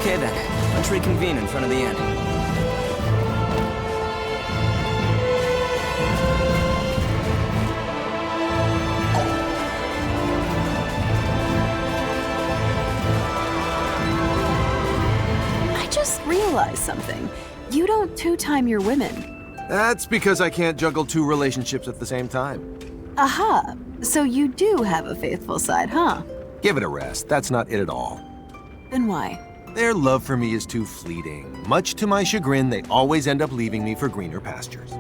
Okay then, let's reconvene in front of the inn. I just realized something. You don't two-time your women. That's because I can't juggle two relationships at the same time. Aha! So you do have a faithful side, huh? Give it a rest. That's not it at all. Then why? Their love for me is too fleeting. Much to my chagrin, they always end up leaving me for greener pastures.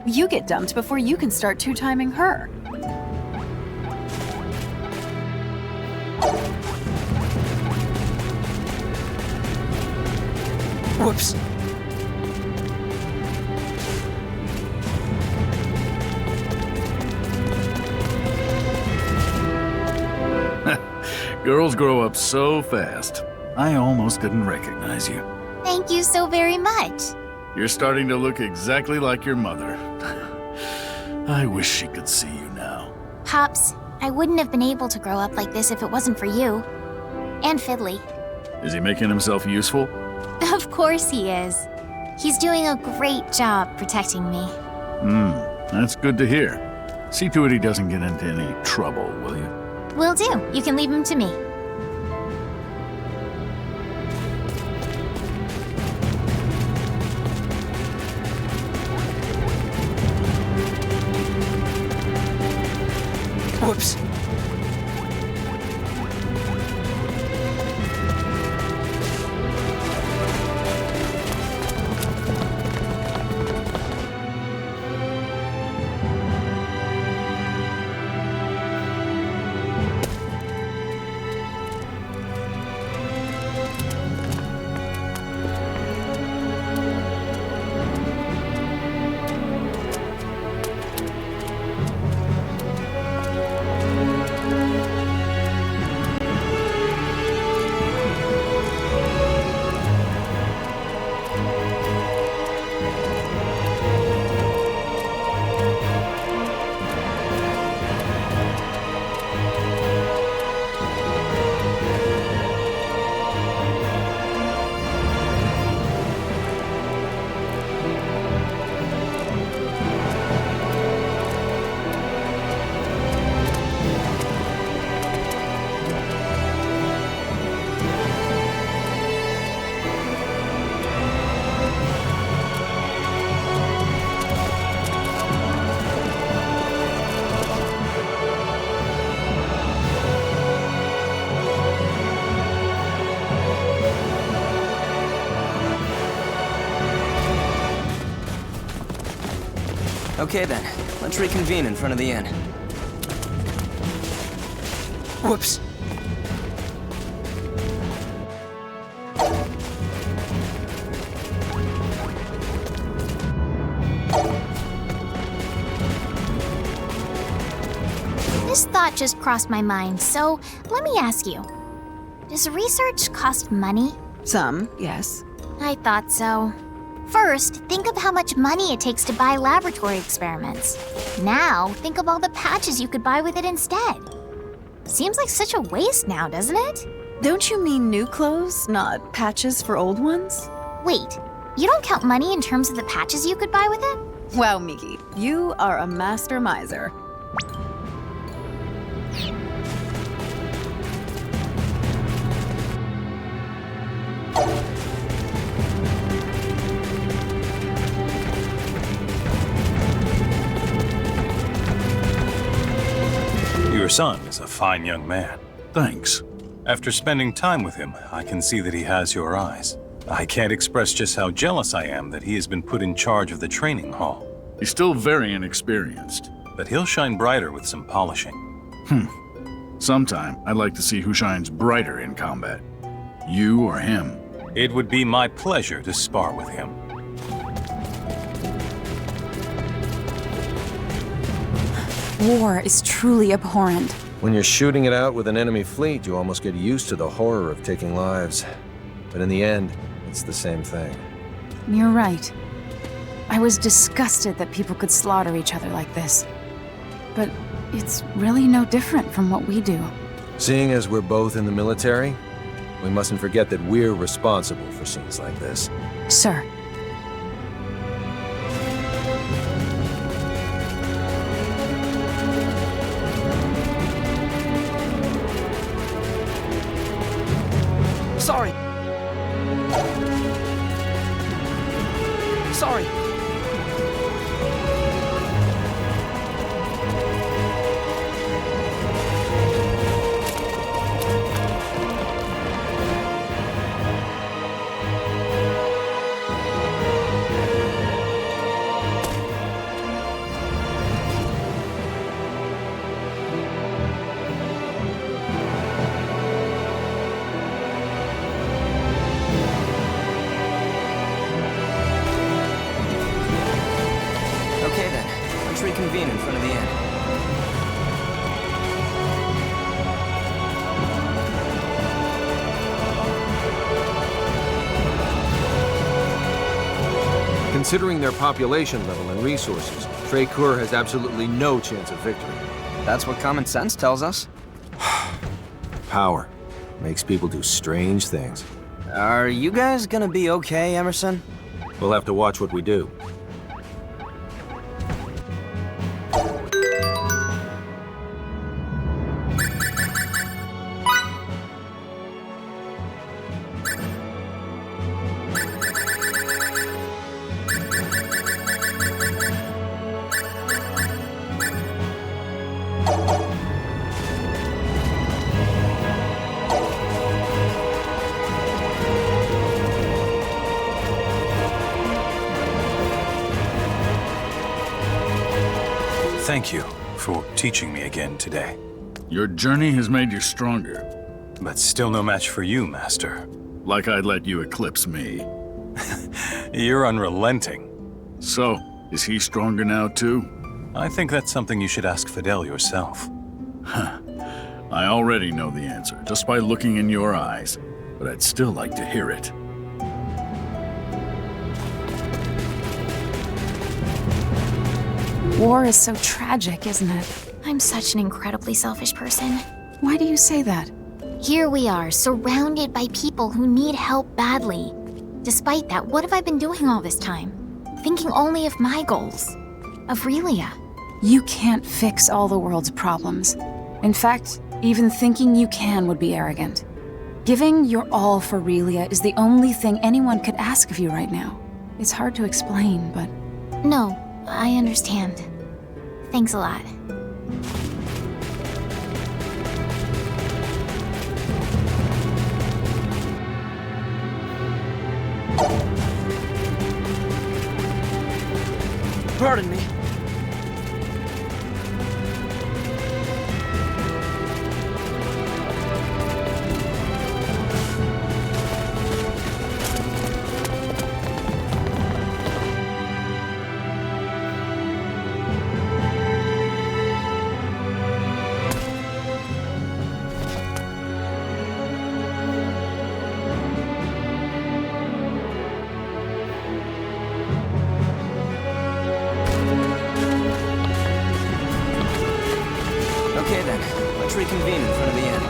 You get dumped before you can start two-timing her. Whoops. Girls grow up so fast. I almost didn't recognize you. Thank you so very much. You're starting to look exactly like your mother. I wish she could see you now. Pops, I wouldn't have been able to grow up like this if it wasn't for you. And Fiddly. Is he making himself useful? Of course he is. He's doing a great job protecting me. That's good to hear. See to it he doesn't get into any trouble, will you? Will do. You can leave him to me. Whoops. Okay then, let's reconvene in front of the inn. Whoops. This thought just crossed my mind, so let me ask you. Does research cost money? Some, yes. I thought so. First, think of how much money it takes to buy laboratory experiments. Now, think of all the patches you could buy with it instead. Seems like such a waste now, doesn't it? Don't you mean new clothes, not patches for old ones? Wait, you don't count money in terms of the patches you could buy with it? Wow, Miki, you are a master miser. Your son is a fine young man. Thanks. After spending time with him, I can see that he has your eyes. I can't express just how jealous I am that he has been put in charge of the training hall. He's still very inexperienced. But he'll shine brighter with some polishing. Sometime, I'd like to see who shines brighter in combat. You or him. It would be my pleasure to spar with him. War is truly abhorrent. When you're shooting it out with an enemy fleet, you almost get used to the horror of taking lives. But in the end, it's the same thing. You're right. I was disgusted that people could slaughter each other like this. But it's really no different from what we do. Seeing as we're both in the military, We mustn't forget that we're responsible for scenes like this. Sir. Sorry. Sorry. Okay then, let's reconvene in front of the inn. Considering their population level and resources, Trey-Kur has absolutely no chance of victory. That's what common sense tells us. Power makes people do strange things. Are you guys gonna be okay, Emerson? We'll have to watch what we do. Thank you for teaching me again today. Your journey has made you stronger. But still no match for you, Master. Like I'd let you eclipse me. You're unrelenting. So, is he stronger now too? I think that's something you should ask Fidel yourself. I already know the answer, just by looking in your eyes. But I'd still like to hear it. War is so tragic, isn't it? I'm such an incredibly selfish person. Why do you say that? Here we are, surrounded by people who need help badly. Despite that, what have I been doing all this time? Thinking only of my goals. Of Relia. You can't fix all the world's problems. In fact, even thinking you can would be arrogant. Giving your all for Relia is the only thing anyone could ask of you right now. It's hard to explain, but... No, I understand. Thanks a lot. Pardon me. Okay then, let's reconvene in front of the inn.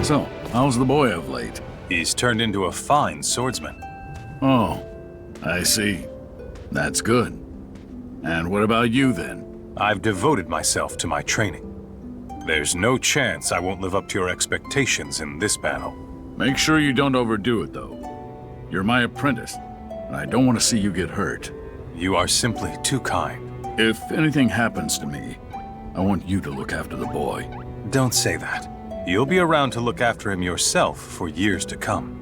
So, how's the boy of late? He's turned into a fine swordsman. Oh, I see. That's good. And what about you then? I've devoted myself to my training. There's no chance I won't live up to your expectations in this battle. Make sure you don't overdo it, though. You're my apprentice, and I don't want to see you get hurt. You are simply too kind. If anything happens to me, I want you to look after the boy. Don't say that. You'll be around to look after him yourself for years to come.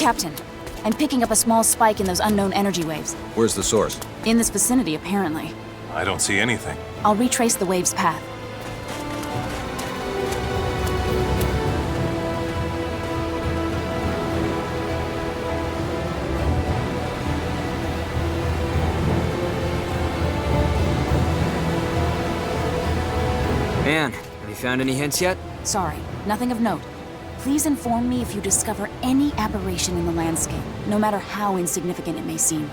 Captain, I'm picking up a small spike in those unknown energy waves. Where's the source? In this vicinity, apparently. I don't see anything. I'll retrace the wave's path. Anne, have you found any hints yet? Sorry, nothing of note. Please inform me if you discover any aberration in the landscape, no matter how insignificant it may seem.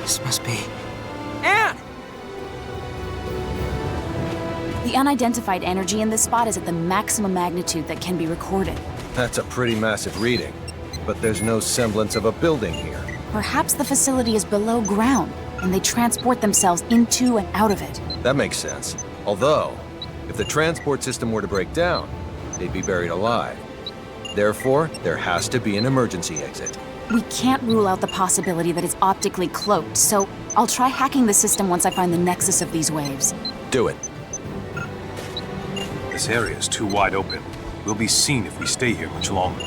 This must be... Anne! The unidentified energy in this spot is at the maximum magnitude that can be recorded. That's a pretty massive reading. But there's no semblance of a building here. Perhaps the facility is below ground, and they transport themselves into and out of it. That makes sense. Although, if the transport system were to break down, they'd be buried alive. Therefore, there has to be an emergency exit. We can't rule out the possibility that it's optically cloaked, so I'll try hacking the system once I find the nexus of these waves. Do it. This area is too wide open. We'll be seen if we stay here much longer.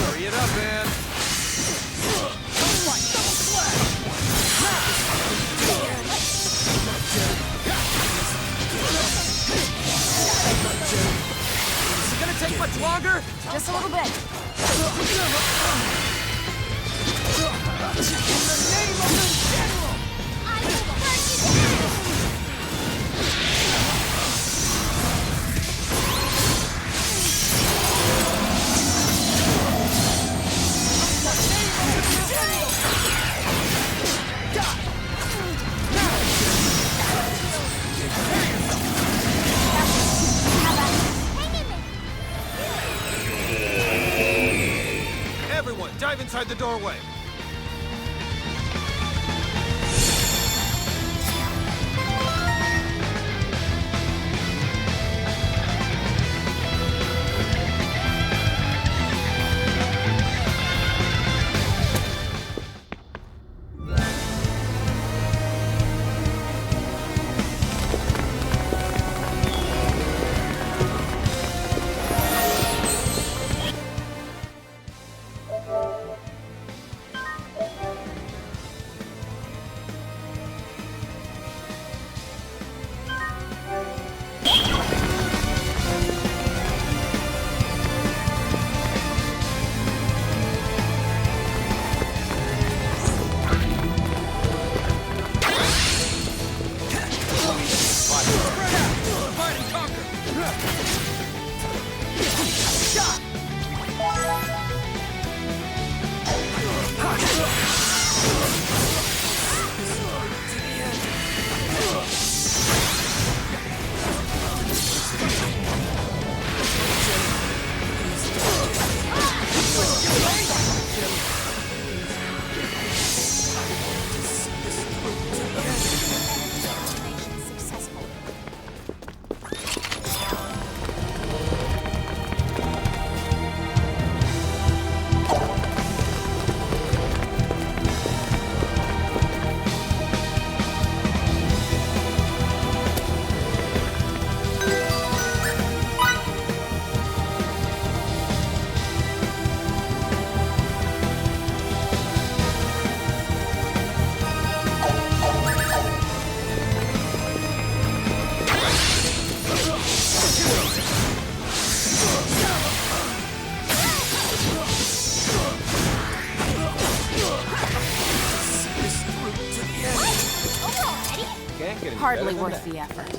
Hurry it up, man. Is it gonna take much longer? Just a little bit. Everyone, dive inside the doorway. hardly worth the effort.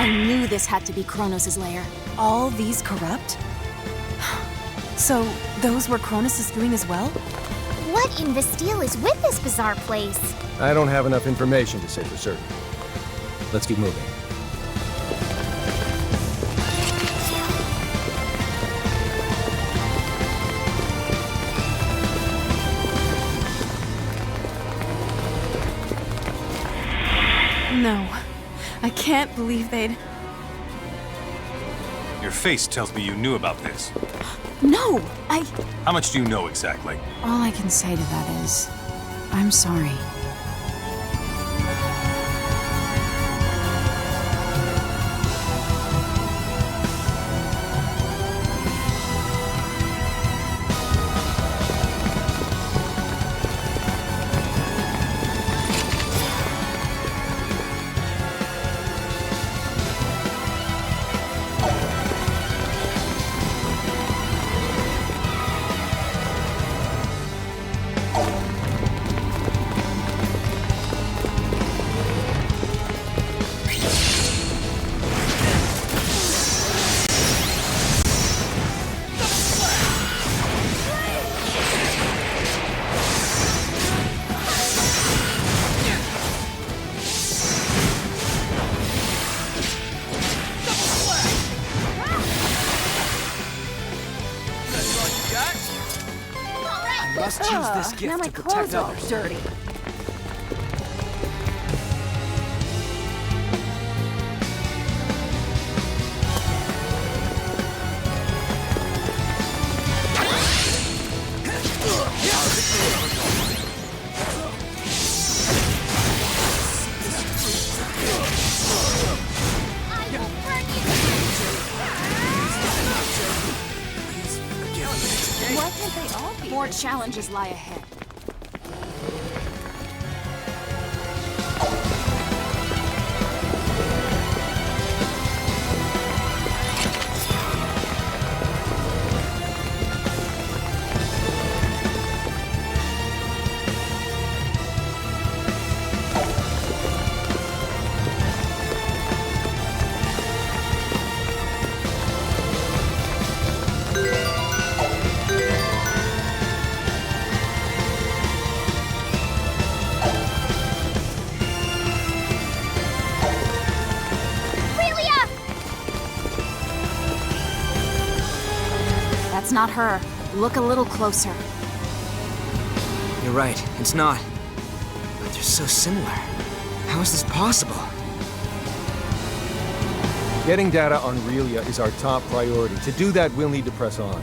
I knew this had to be Kronos' lair. All these corrupt? So, those were Kronos' doing as well? What in Bastille is with this bizarre place? I don't have enough information to say for certain. Let's keep moving. No. I can't believe they'd... Your face tells me you knew about this. No! How much do you know exactly? All I can say to that is, I'm sorry. Must use this gift now my to protect clothes are all others. dirty. Why can't they all be? More challenges lie ahead. That's not her. Look a little closer. You're right, it's not. But they're so similar. How is this possible? Getting data on Relia is our top priority. To do that, we'll need to press on.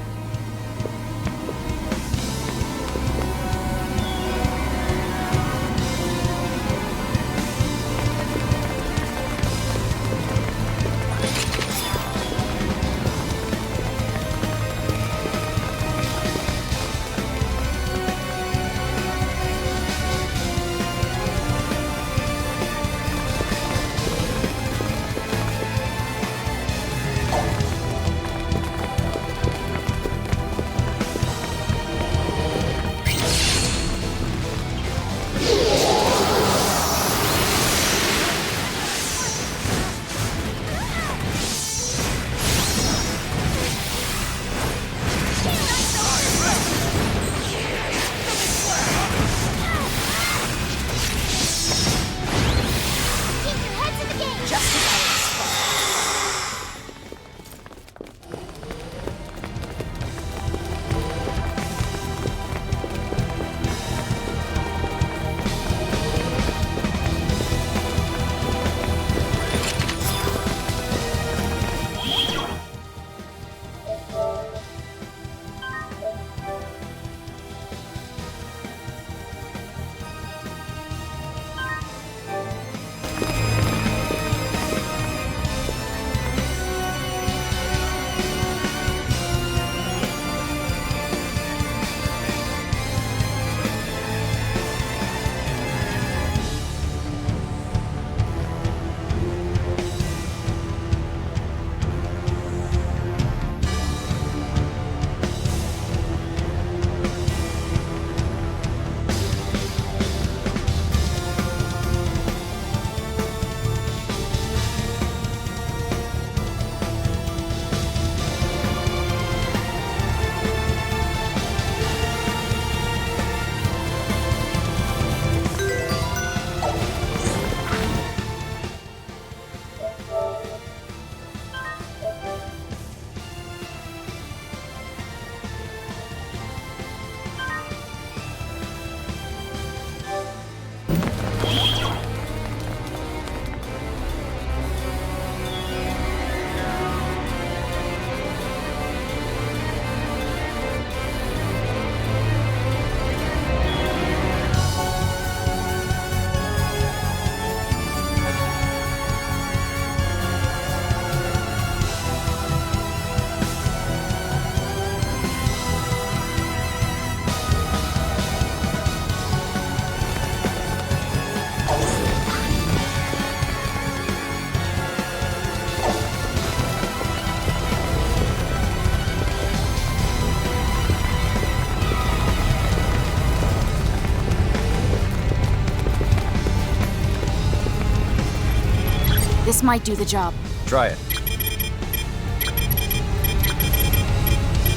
This might do the job. Try it.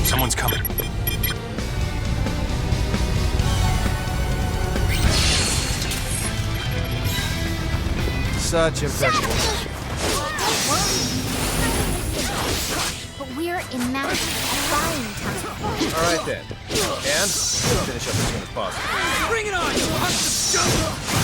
Someone's coming. Such impeccable. But we're in massive flying time. All right then. And finish up as soon as possible. Bring it on, you hunk of junk!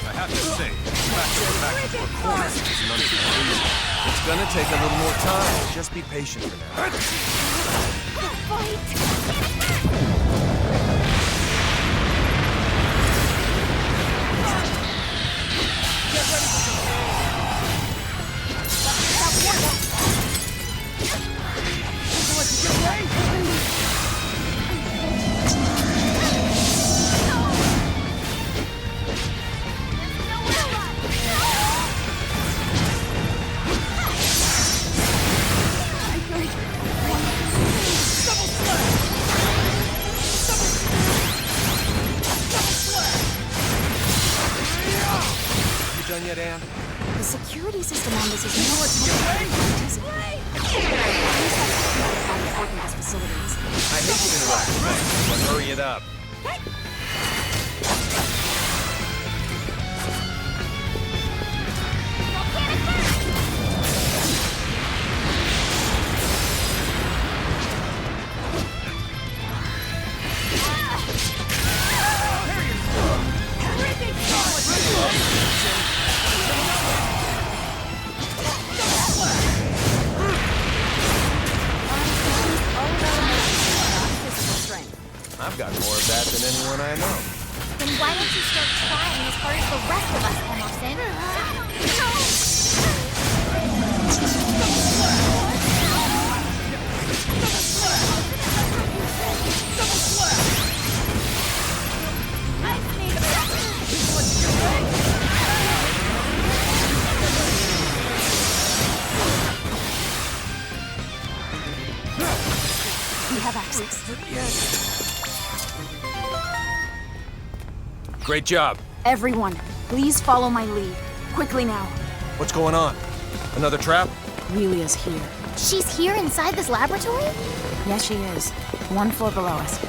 I have to say, back into a corner is none too easy. It's gonna take a little more time. Just be patient for now. You done yet, Anne? The security system on this is more attention. How important this facility is. I hate to interrupt, but hurry it up. I've got more of that than anyone I know. Then why don't you start trying as hard as the rest of us, Emerson? We have access. Great job. Everyone, please follow my lead. Quickly now. What's going on? Another trap? Relia's here. She's here inside this laboratory? Yes, she is. One floor below us.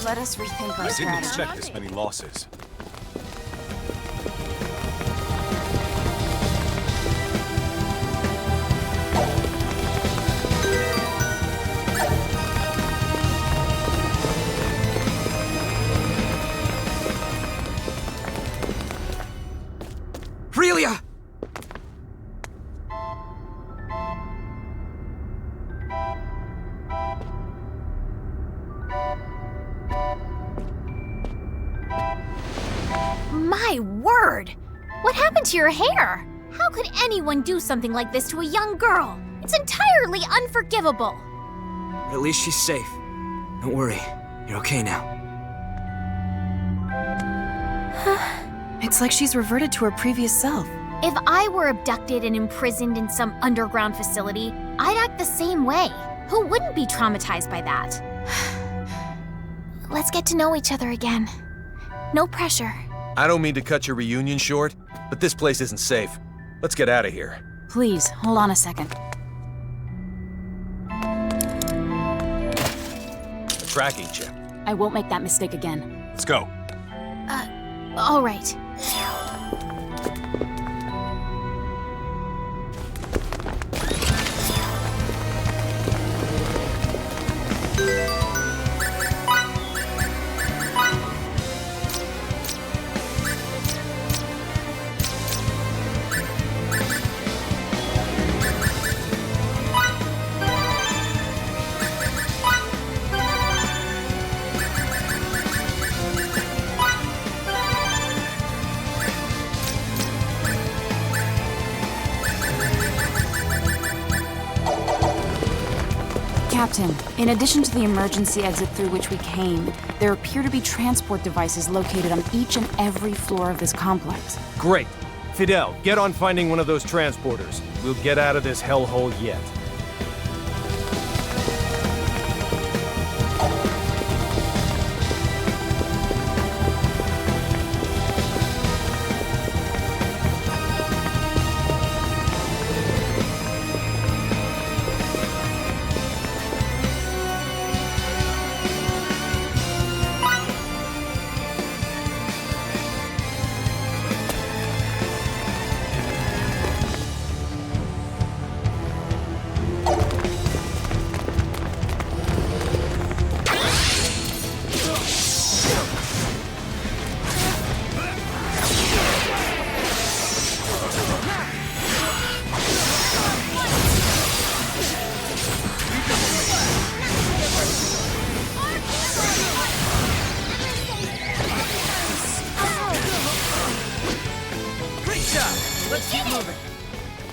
Let us rethink our I didn't strategy. expect this many losses. Aurelia! My word! What happened to your hair? How could anyone do something like this to a young girl? It's entirely unforgivable. But at least she's safe. Don't worry. You're okay now. It's like she's reverted to her previous self. If I were abducted and imprisoned in some underground facility, I'd act the same way. Who wouldn't be traumatized by that? Let's get to know each other again. No pressure. I don't mean to cut your reunion short, but this place isn't safe. Let's get out of here. Please, hold on a second. A tracking chip. I won't make that mistake again. Let's go. All right. Captain, in addition to the emergency exit through which we came, there appear to be transport devices located on each and every floor of this complex. Great. Fidel, get on finding one of those transporters. We'll get out of this hellhole yet.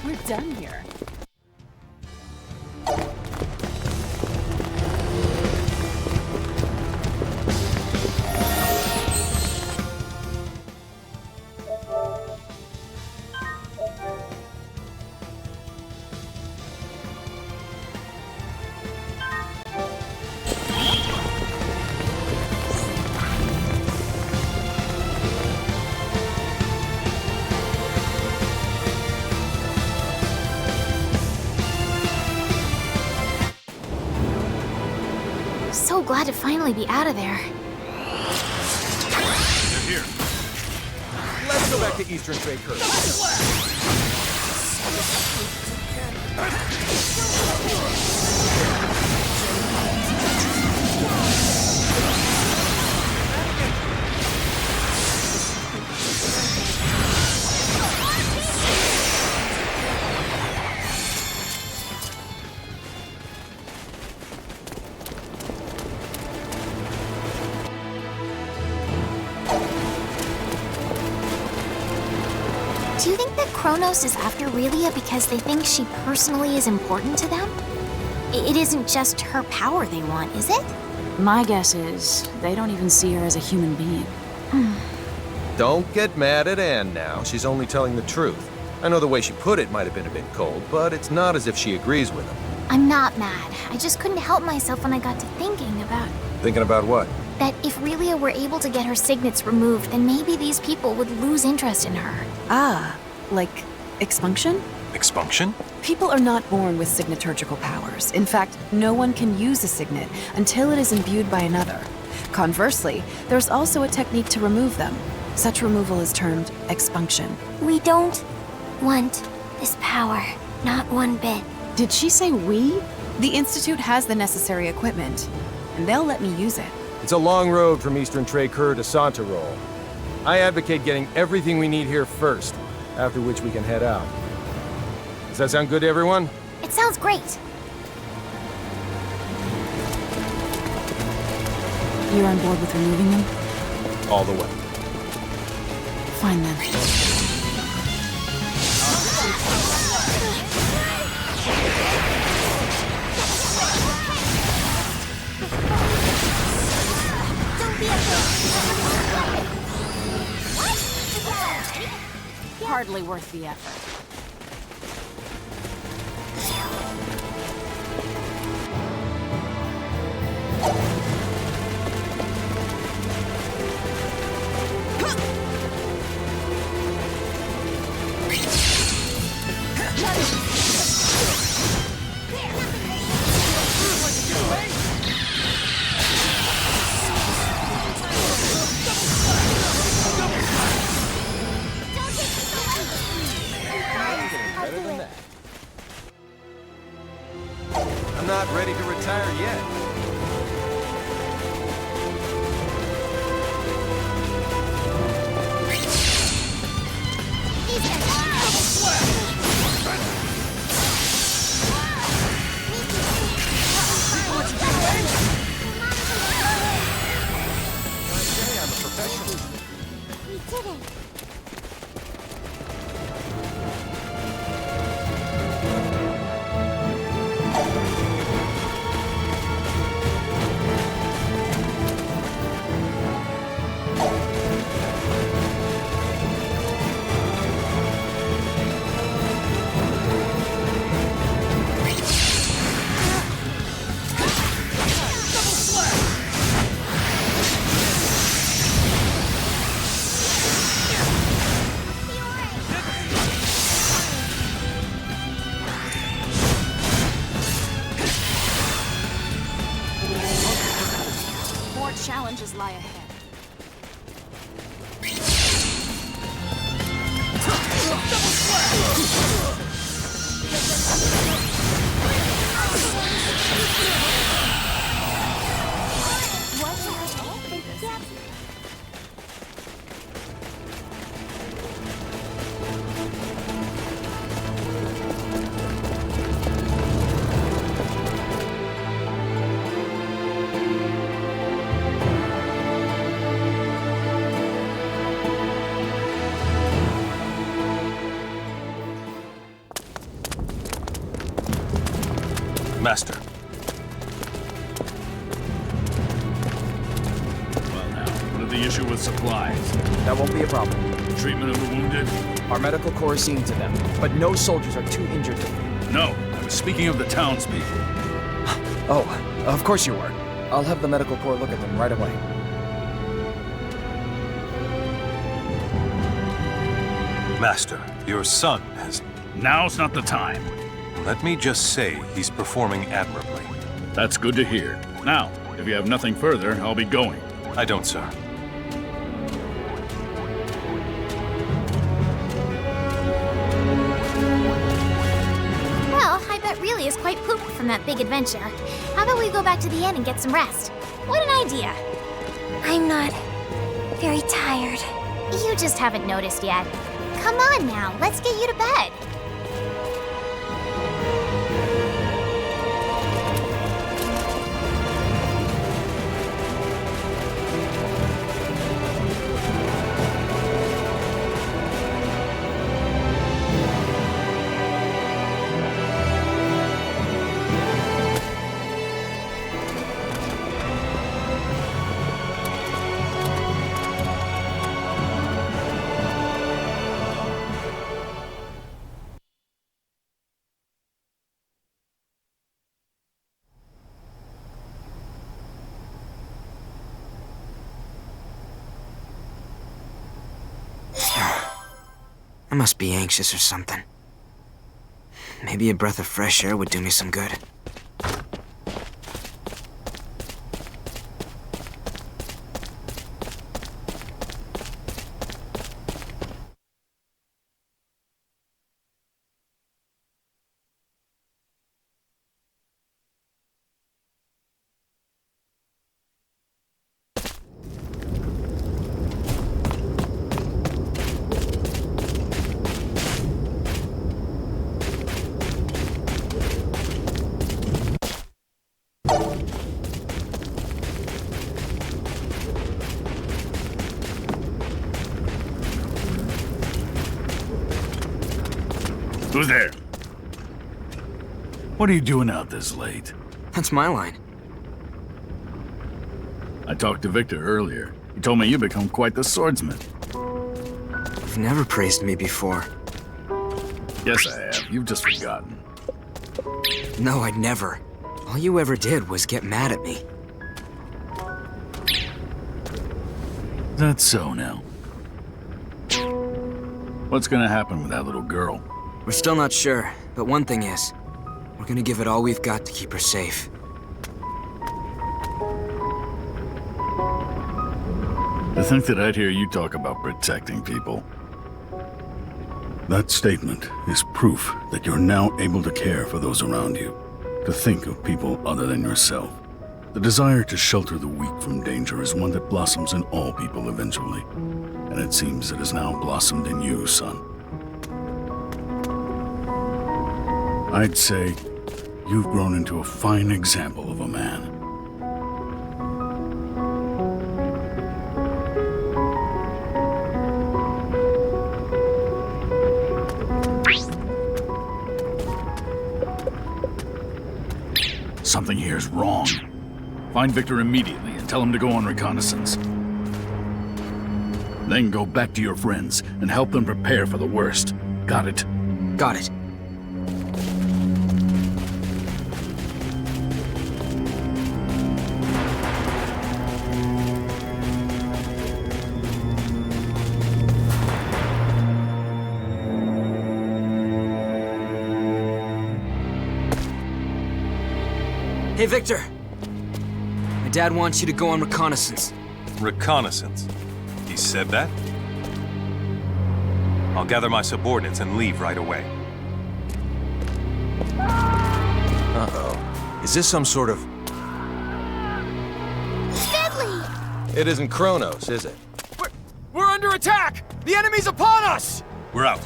We're done here. So glad to finally be out of there. They're here. Let's go back to Eastern Trade Curve. Do you think that Kronos is after Relia because they think she personally is important to them? It isn't just her power they want, is it? My guess is they don't even see her as a human being. Don't get mad at Anne now. She's only telling the truth. I know the way she put it might have been a bit cold, but it's not as if she agrees with him. I'm not mad. I just couldn't help myself when I got to thinking about Thinking about what? that if Relia were able to get her signets removed, then maybe these people would lose interest in her. Ah, like expunction? Expunction? People are not born with signaturgical powers. In fact, no one can use a signet until it is imbued by another. Conversely, there's also a technique to remove them. Such removal is termed expunction. We don't want this power. Not one bit. Did she say we? The Institute has the necessary equipment, and they'll let me use it. It's a long road from Eastern Tracur to Santarol. I advocate getting everything we need here first, after which we can head out. Does that sound good to everyone? It sounds great. You're on board with removing them? All the way. Fine then. Hardly worth the effort. I'm not ready to retire yet. We did it. More challenges lie ahead. Master. Well now, what is the issue with supplies? That won't be a problem. Treatment of the wounded? Our medical corps is seeing to them, but no soldiers are too injured to... No, I was speaking of the townspeople. Oh, of course you were. I'll have the medical corps look at them right away. Master, your son has... Now's not the time. Let me just say, he's performing admirably. That's good to hear. Now, if you have nothing further, I'll be going. I don't, sir. Well, I bet really is quite pooped from that big adventure. How about we go back to the inn and get some rest? What an idea. I'm not very tired. You just haven't noticed yet. Come on now, let's get you to bed. I must be anxious or something. Maybe a breath of fresh air would do me some good. Who's there? What are you doing out this late? That's my line. I talked to Victor earlier. He told me you become quite the swordsman. You've never praised me before. Yes, I have. You've just forgotten. No, I'd never. All you ever did was get mad at me. That's so now. What's gonna happen with that little girl? We're still not sure, but one thing is, we're gonna give it all we've got to keep her safe. To think that I'd hear you talk about protecting people. That statement is proof that you're now able to care for those around you, to think of people other than yourself. The desire to shelter the weak from danger is one that blossoms in all people eventually, and it seems it has now blossomed in you, son. I'd say you've grown into a fine example of a man. Something here's wrong. Find Victor immediately and tell him to go on reconnaissance. Then go back to your friends and help them prepare for the worst. Got it? Got it. Hey, Victor. My dad wants you to go on reconnaissance. Reconnaissance? He said that? I'll gather my subordinates and leave right away. Uh-oh. Is this some sort of... Fiddly! It isn't Kronos, is it? We're under attack! The enemy's upon us! We're out.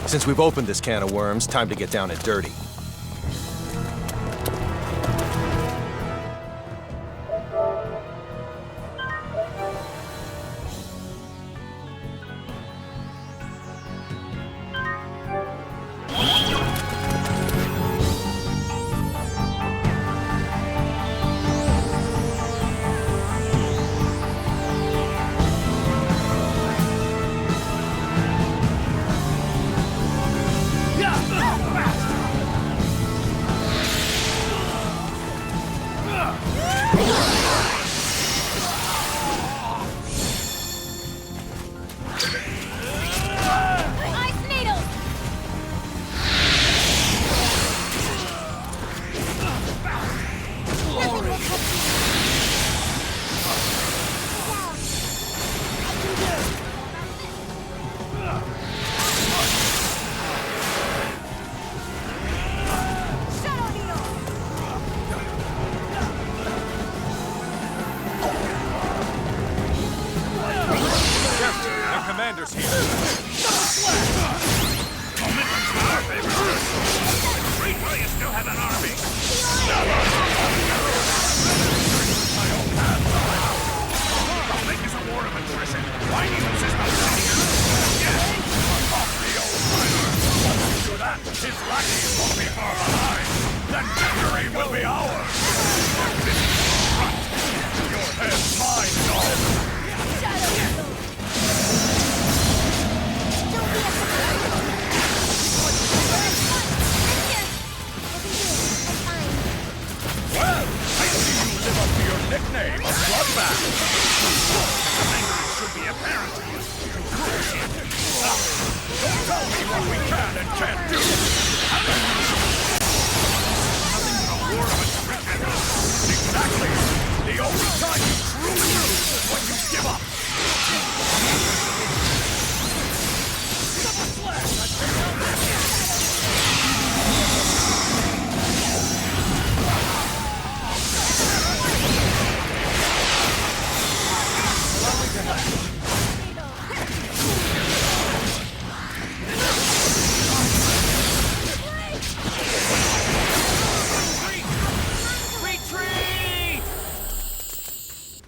Since we've opened this can of worms, time to get down and dirty. Commander's here. You still have an army. This is a war of attrition. Why do you insist on off the old timer? Once you do that, his lackeys won't be far behind. Then victory will be ours. Your head's mine, dog. Well, I see you live up to your nickname of Bloodbath. Anger should be apparent to you. Don't tell me what we can and can't do. Nothing but a war of attrition. Exactly. The only time you truly lose is when you give up.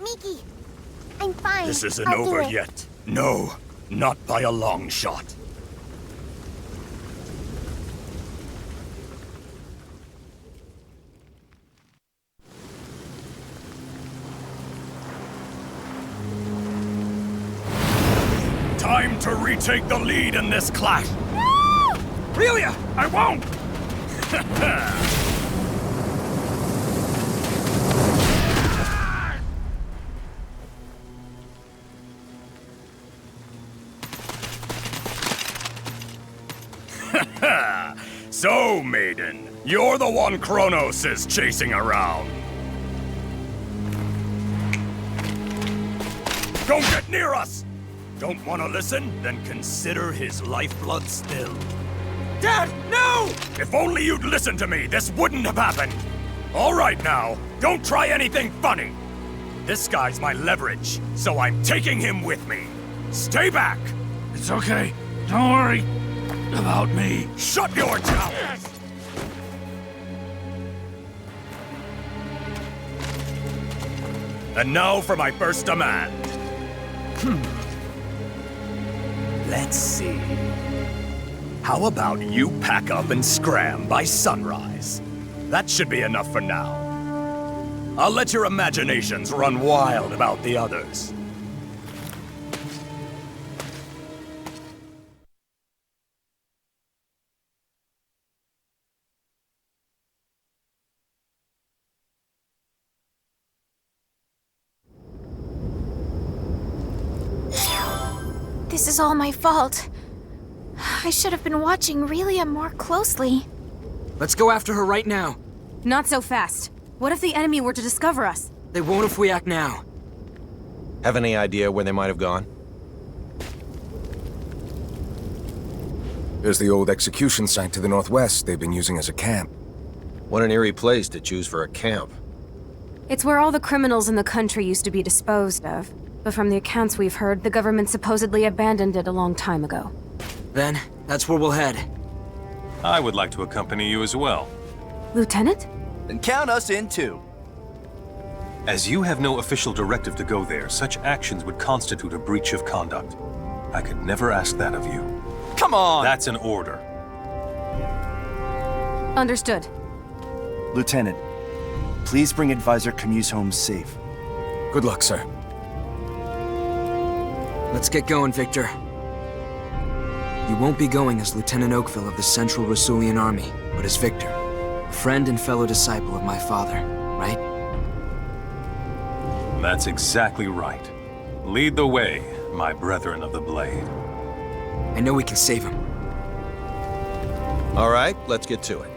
Miki, I'm fine. This isn't I'll do over it. yet. No, not by a long shot. Time to retake the lead in this clash. Aurelia! I won't! So, maiden, you're the one Kronos is chasing around. Don't get near us! Don't want to listen? Then consider his lifeblood still. Dad, no! If only you'd listened to me, this wouldn't have happened. All right now, don't try anything funny. This guy's my leverage, so I'm taking him with me. Stay back! It's okay. Don't worry about me. Shut your mouth! And now for my first demand. Let's see. How about you pack up and scram by sunrise? That should be enough for now. I'll let your imaginations run wild about the others. This is all my fault. I should have been watching Relia more closely. Let's go after her right now. Not so fast. What if the enemy were to discover us? They won't if we act now. Have any idea where they might have gone? There's the old execution site to the northwest they've been using as a camp. What an eerie place to choose for a camp. It's where all the criminals in the country used to be disposed of. But from the accounts we've heard, the government supposedly abandoned it a long time ago. Then, that's where we'll head. I would like to accompany you as well. Lieutenant? Then count us in too. As you have no official directive to go there, such actions would constitute a breach of conduct. I could never ask that of you. Come on! That's an order. Understood. Lieutenant, please bring Advisor Camus home safe. Good luck, sir. Let's get going, Victor. You won't be going as Lieutenant Oakville of the Central Rasulian Army, but as Victor, a friend and fellow disciple of my father, right? That's exactly right. Lead the way, my brethren of the blade. I know we can save him. All right, let's get to it.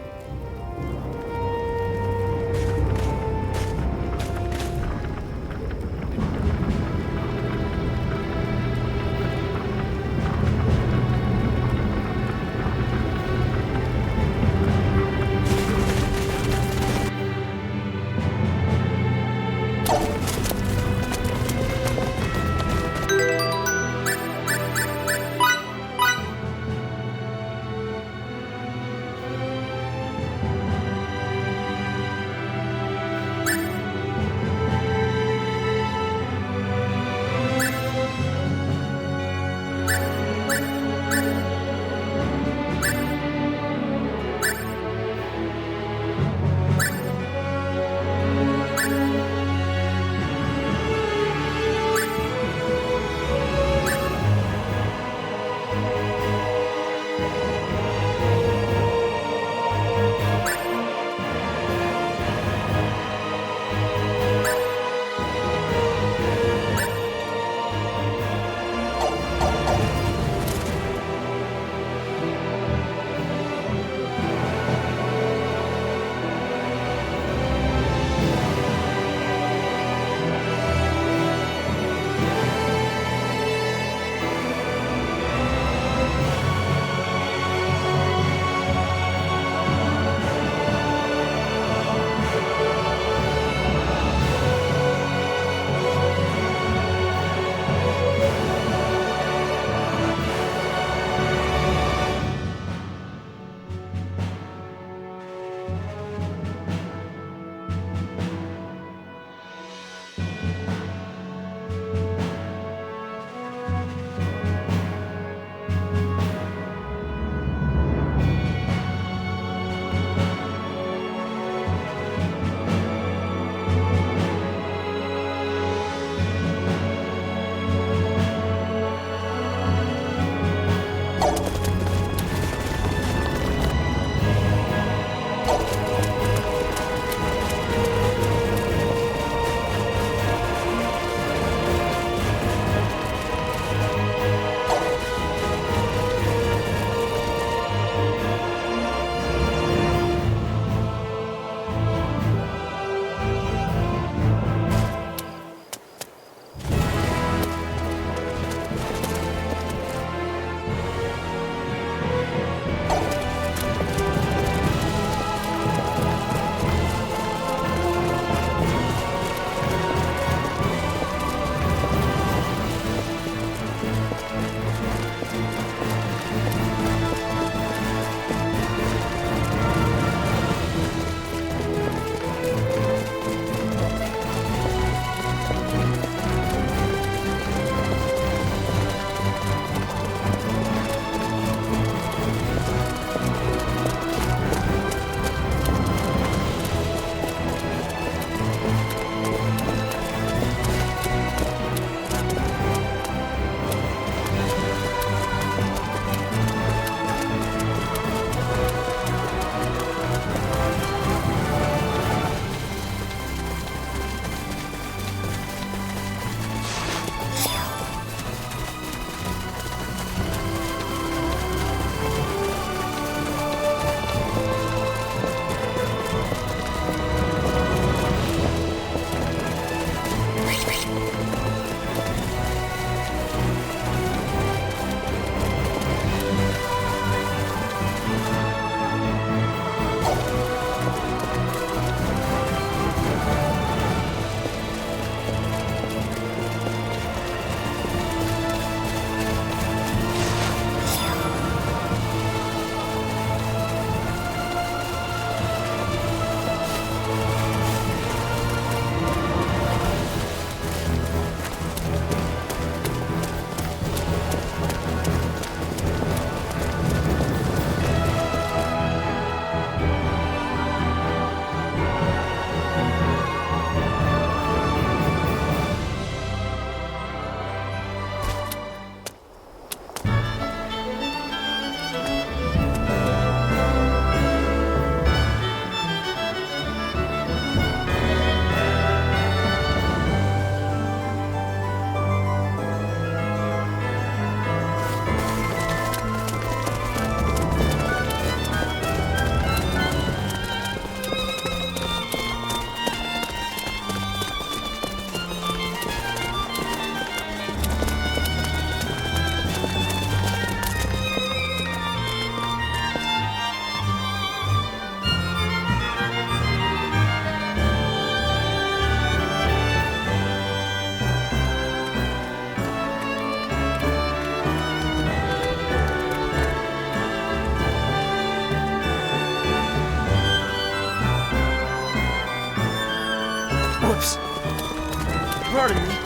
Pardon me.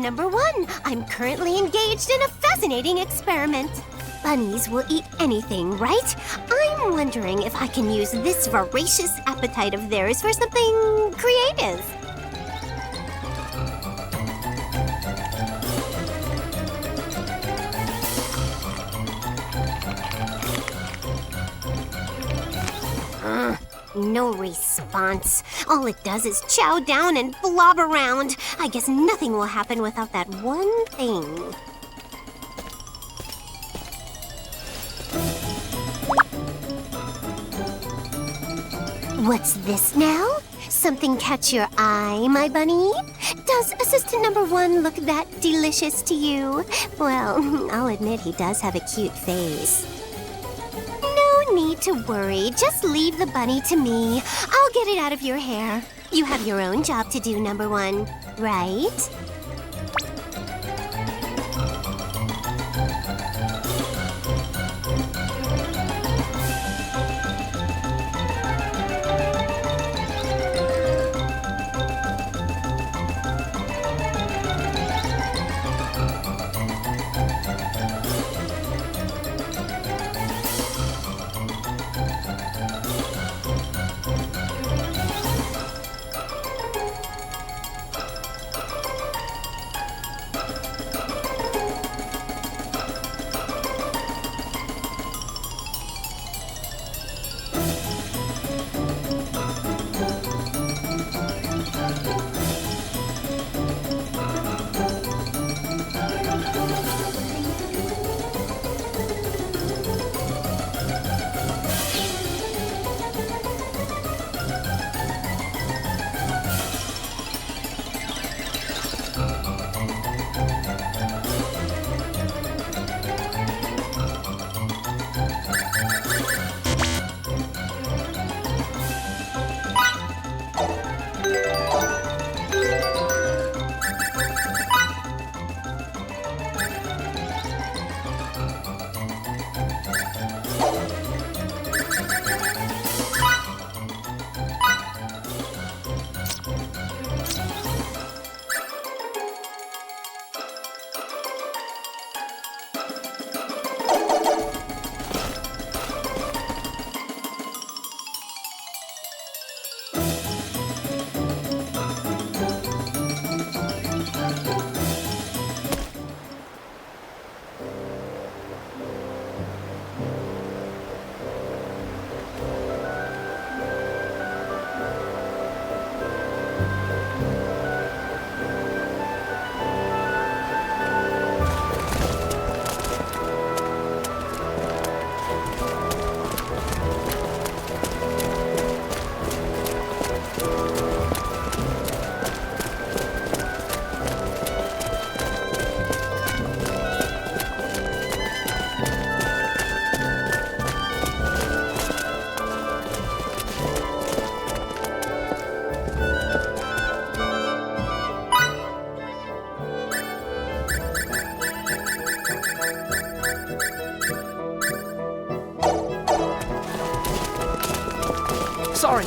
Number 1, I'm currently engaged in a fascinating experiment. Bunnies will eat anything, right? I'm I'm wondering if I can use this voracious appetite of theirs for something creative. No response. All it does is chow down and blob around. I guess nothing will happen without that one thing. What's this now? Something catch your eye, my bunny? Does assistant number 1 look that delicious to you? Well, I'll admit he does have a cute face. No need to worry. Just leave the bunny to me. I'll get it out of your hair. You have your own job to do, number 1, right? Sorry.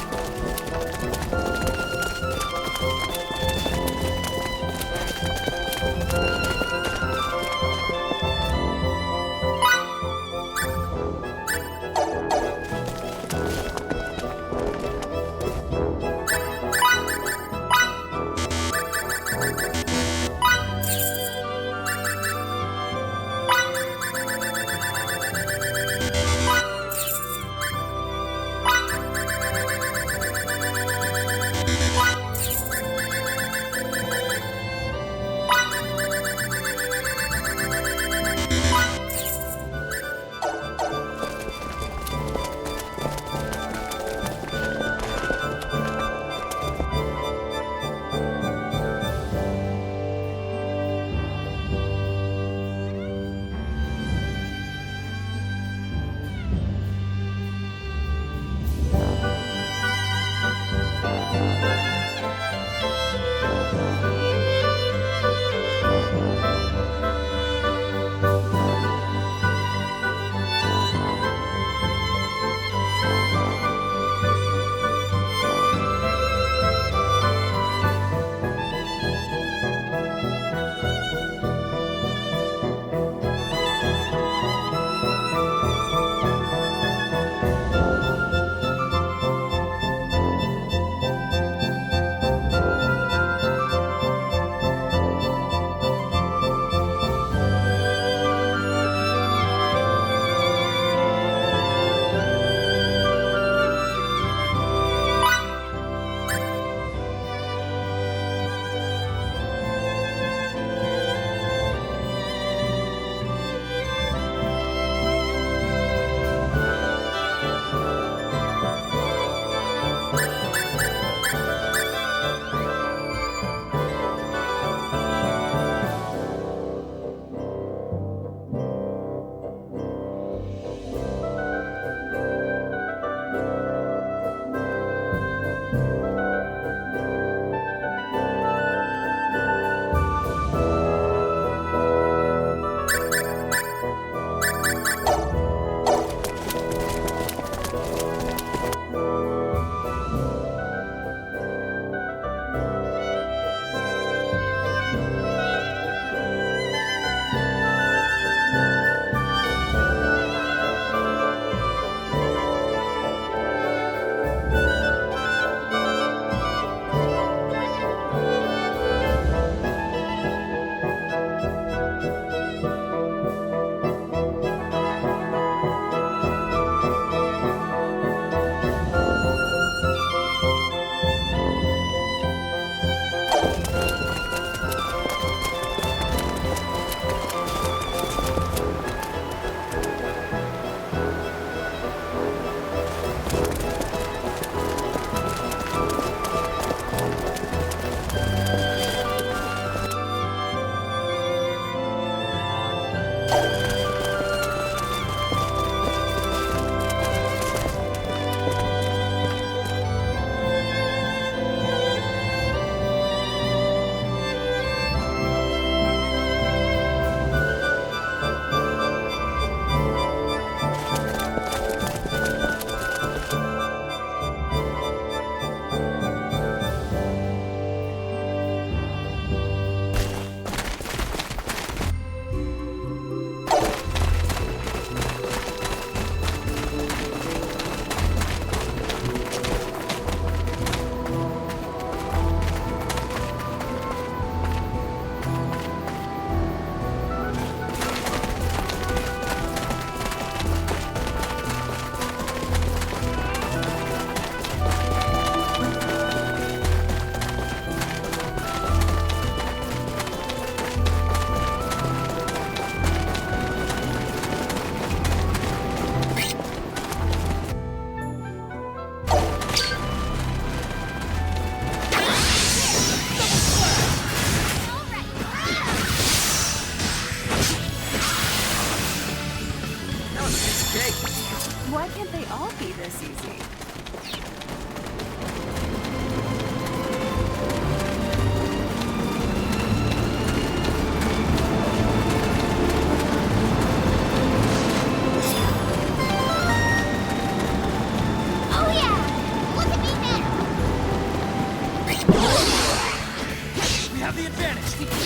We have the advantage. People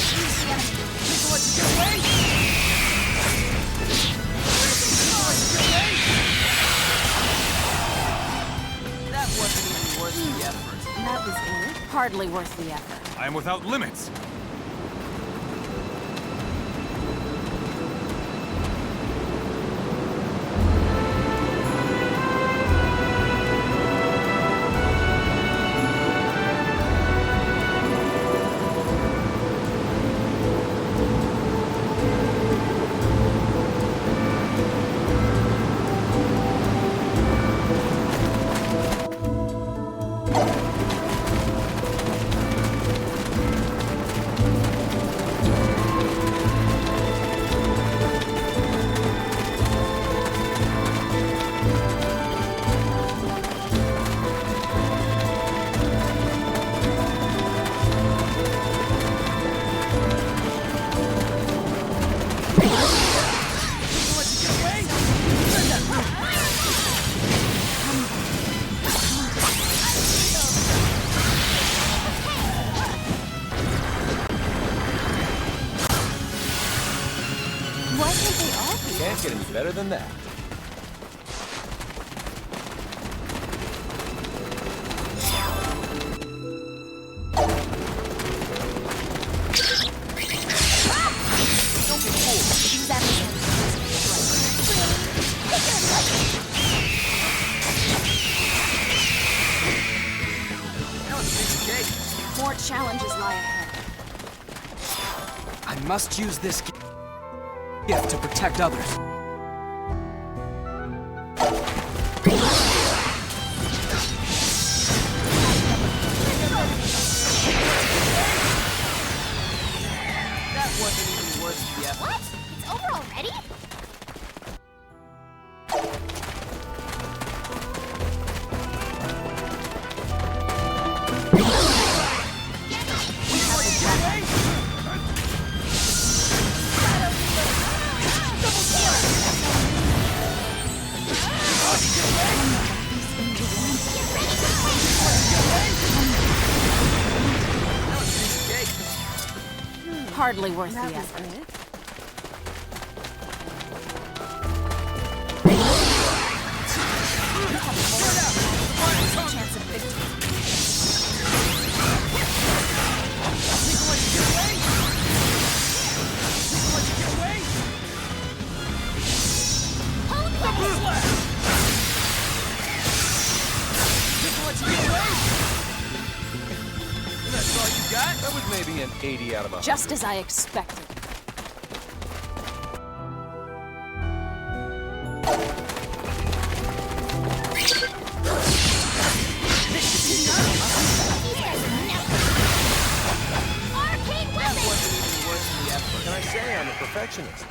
let's get away. That wasn't even worth the effort. That was it. Hardly worth the effort. I am without limits. Can't get any better than that. More challenges lie ahead. I must use this gift to protect others. That wasn't even worth the effort. What? It's over already? Hardly worth the effort. Chance of victory. That's all you got? That was maybe an 80 out of 100. Just as I expected. Can I say I'm a perfectionist?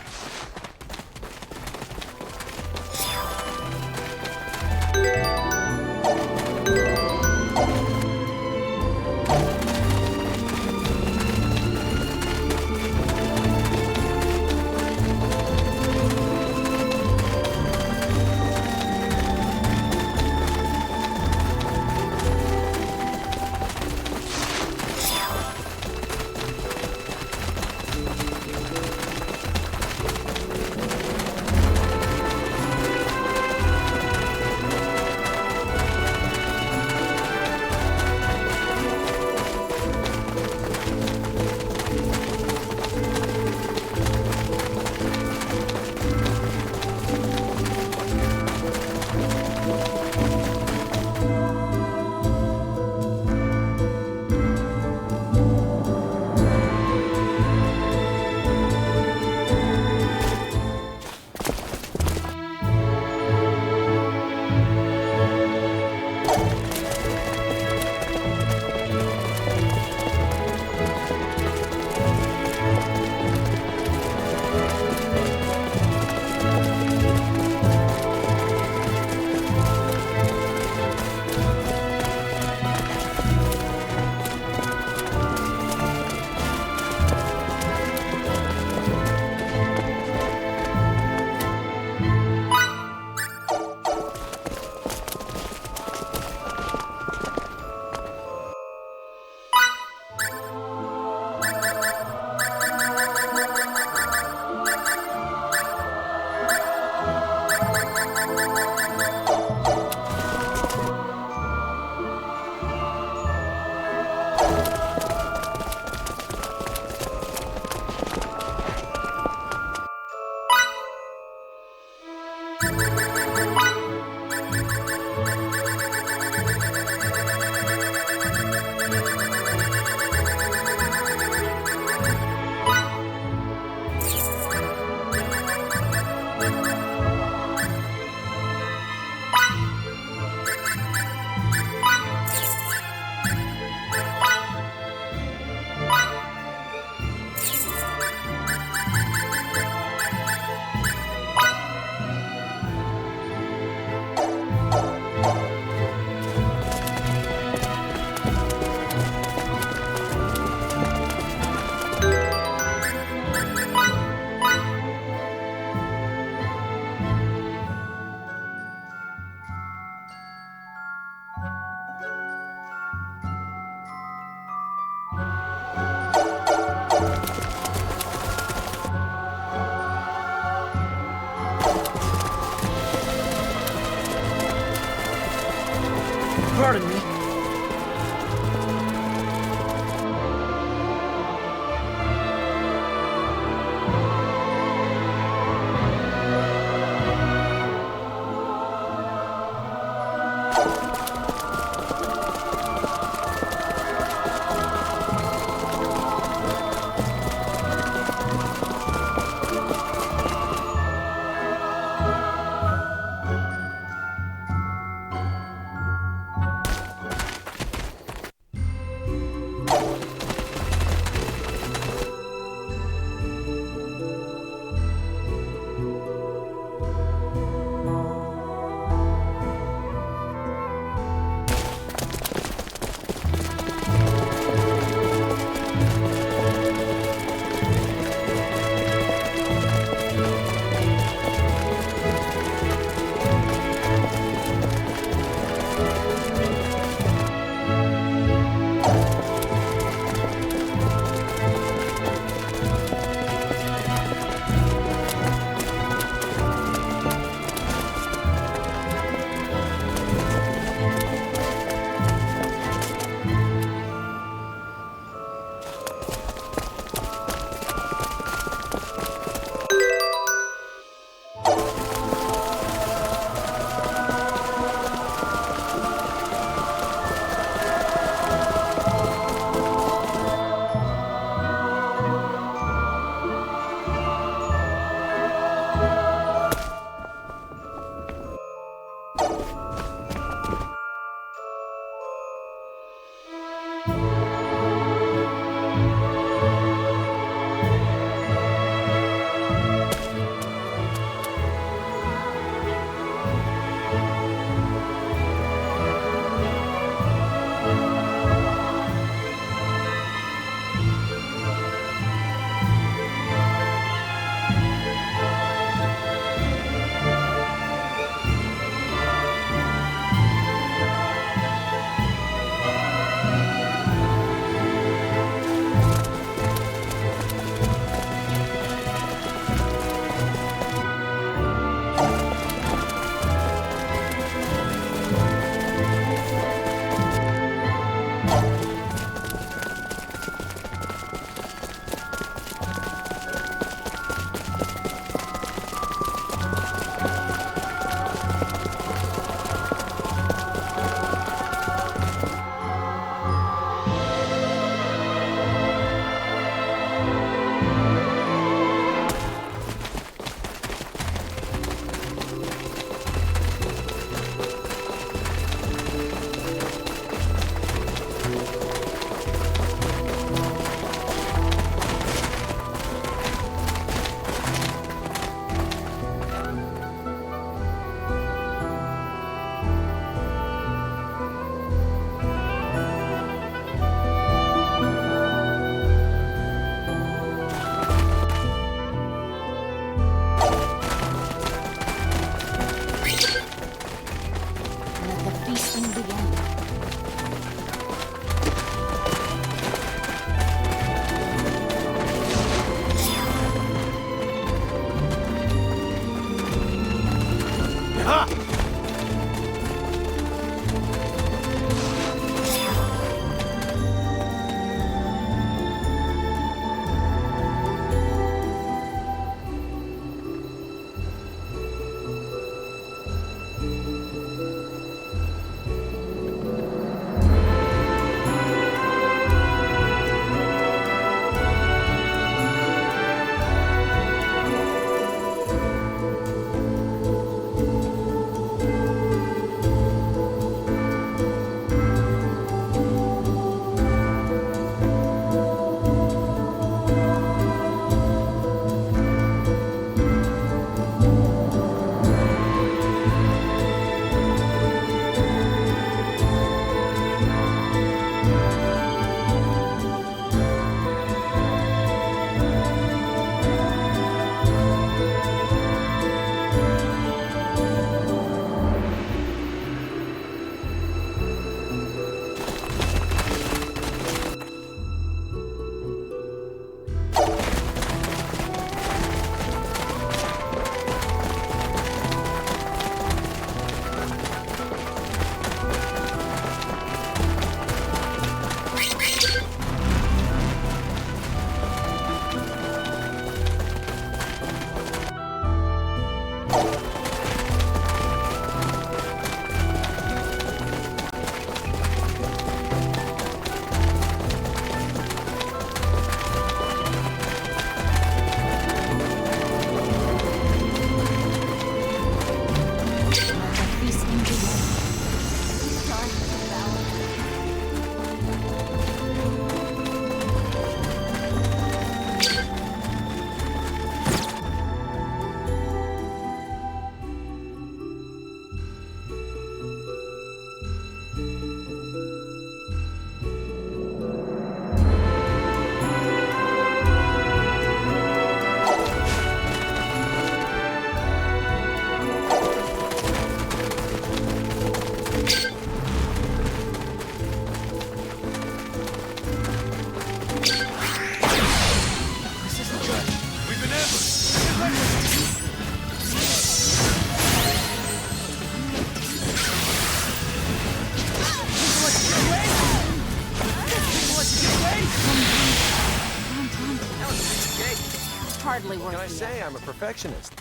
hardly worth Can I the say effort. I'm a perfectionist?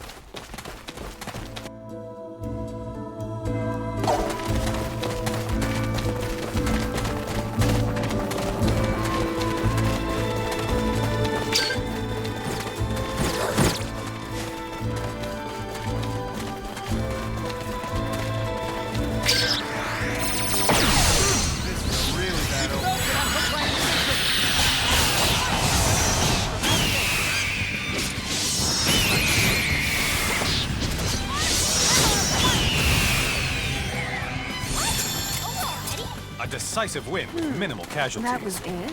A decisive win with minimal casualties. That was it?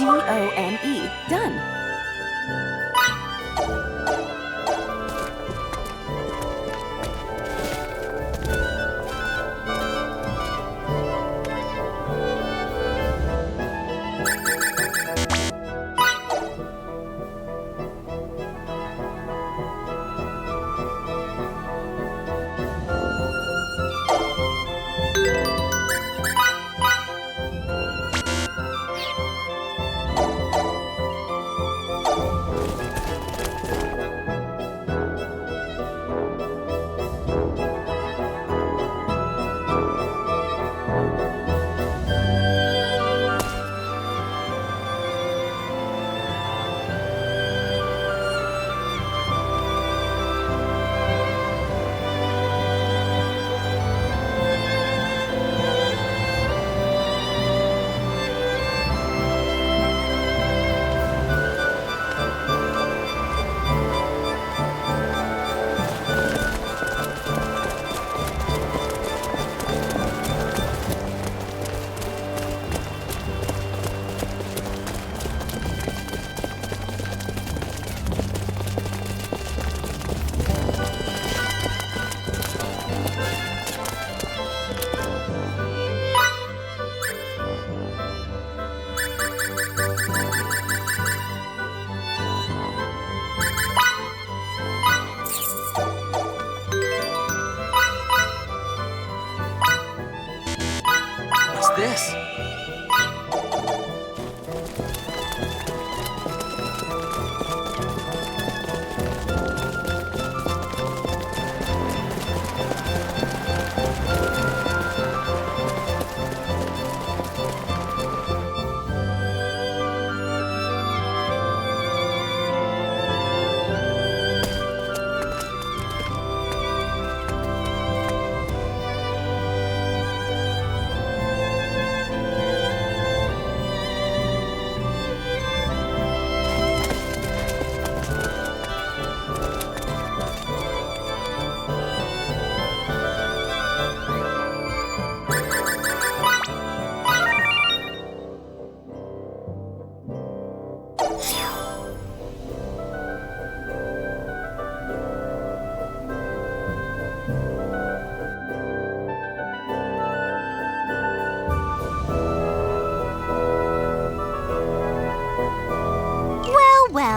D-O-N-E. Done.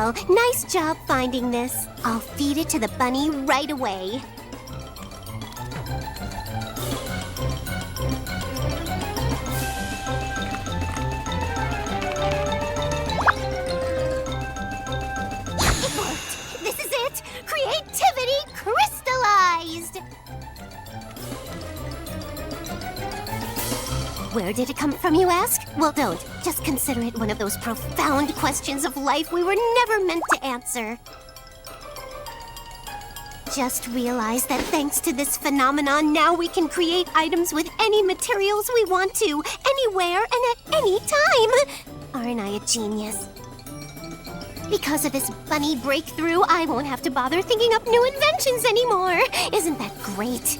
Well, nice job finding this. I'll feed it to the bunny right away. It worked! This is it! Creativity crystallized! Where did it come from, you ask? Well, don't. Just consider it one of those profound questions of life we were never meant to answer. Just realize that thanks to this phenomenon, now we can create items with any materials we want to, anywhere and at any time. Aren't I a genius? Because of this bunny breakthrough, I won't have to bother thinking up new inventions anymore. Isn't that great?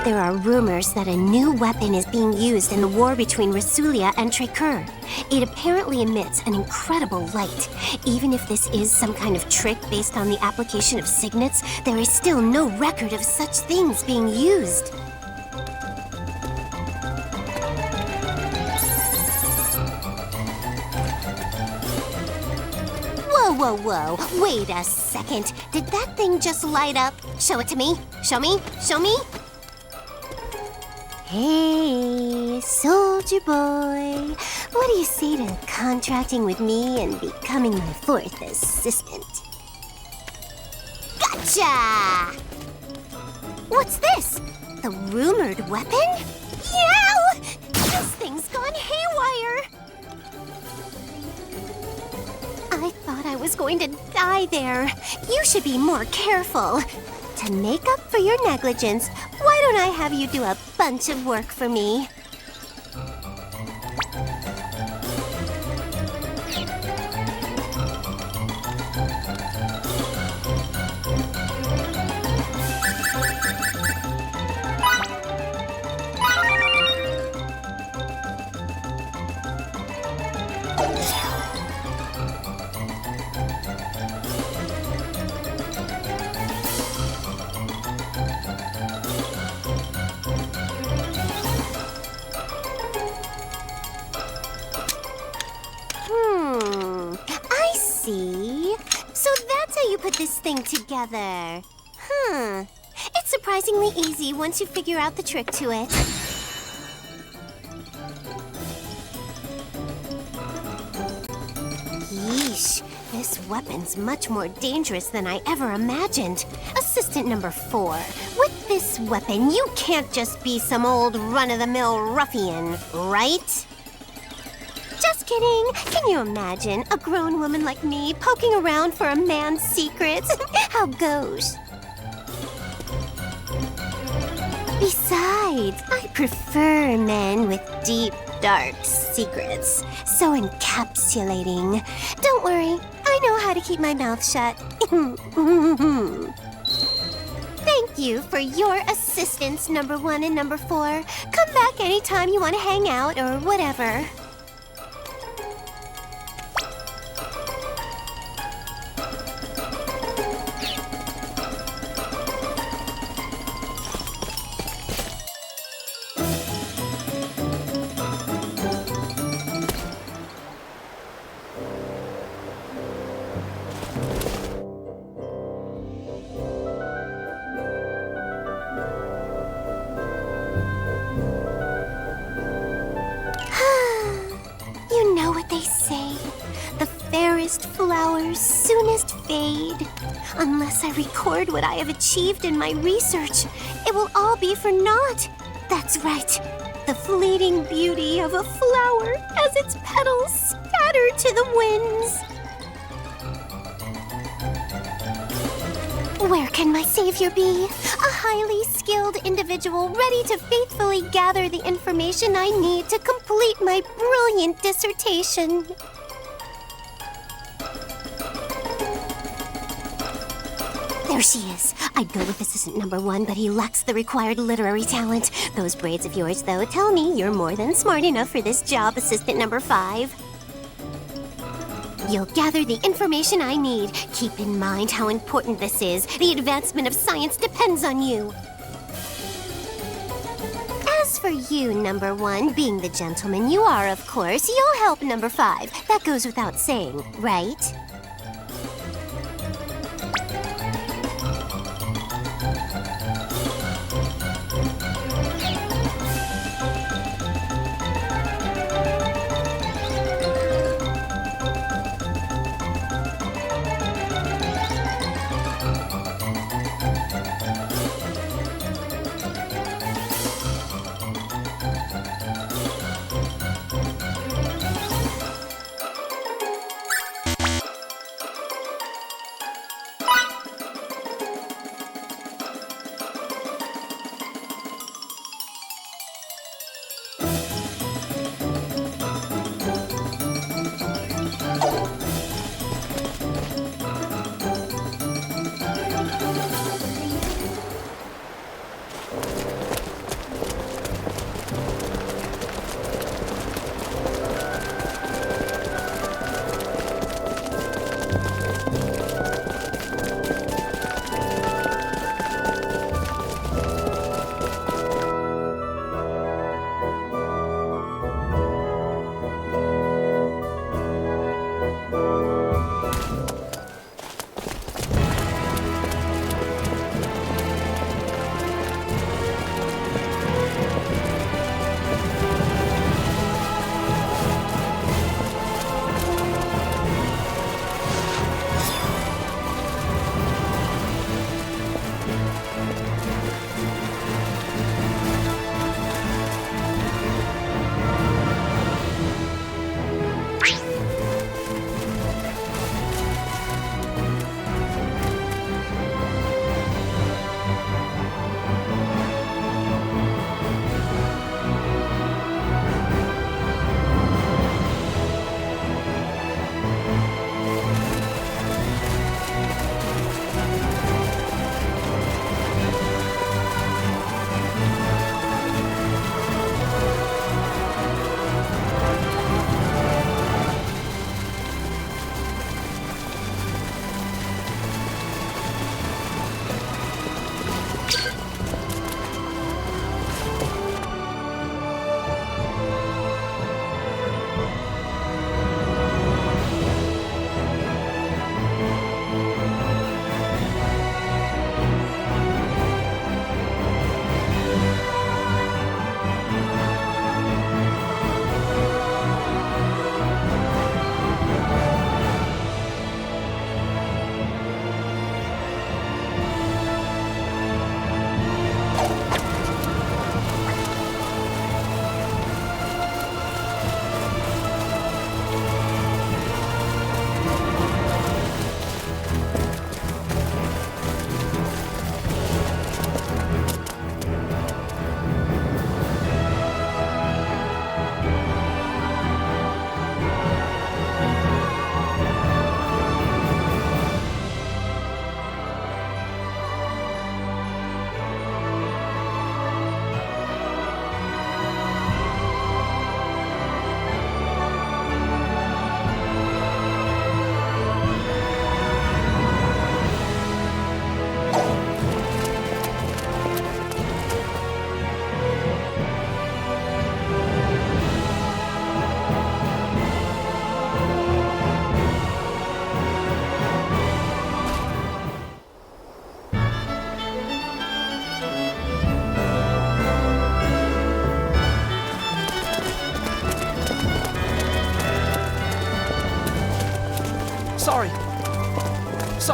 There are rumors that a new weapon is being used in the war between Rasulia and Trekur. It apparently emits an incredible light. Even if this is some kind of trick based on the application of signets, there is still no record of such things being used. Whoa, whoa, whoa. Wait a second. Did that thing just light up? Show it to me. Show me. Show me. Hey, soldier boy. What do you say to contracting with me and becoming my fourth assistant? Gotcha! What's this? The rumored weapon? Yow! This thing's gone haywire! I thought I was going to die there. You should be more careful. To make up for your negligence, why don't I have you do a bunch of work for me? I see. So that's how you put this thing together. It's surprisingly easy once you figure out the trick to it. Yeesh, this weapon's much more dangerous than I ever imagined. Assistant number 4, with this weapon, you can't just be some old run-of-the-mill ruffian, right? Just kidding. Can you imagine a grown woman like me poking around for a man's secrets? How goes? Besides, I prefer men with deep, dark secrets. So encapsulating. Don't worry, I know how to keep my mouth shut. Thank you for your assistance, number 1 and number 4. Come back anytime you want to hang out or whatever. fade. Unless I record what I have achieved in my research, it will all be for naught. That's right. The fleeting beauty of a flower as its petals scatter to the winds. Where can my savior be? A highly skilled individual ready to faithfully gather the information I need to complete my brilliant dissertation. There she is. I'd go with assistant number 1, but he lacks the required literary talent. Those braids of yours, though, tell me you're more than smart enough for this job, assistant number 5. You'll gather the information I need. Keep in mind how important this is. The advancement of science depends on you. As for you, number 1, being the gentleman you are, of course, you'll help number 5. That goes without saying, right?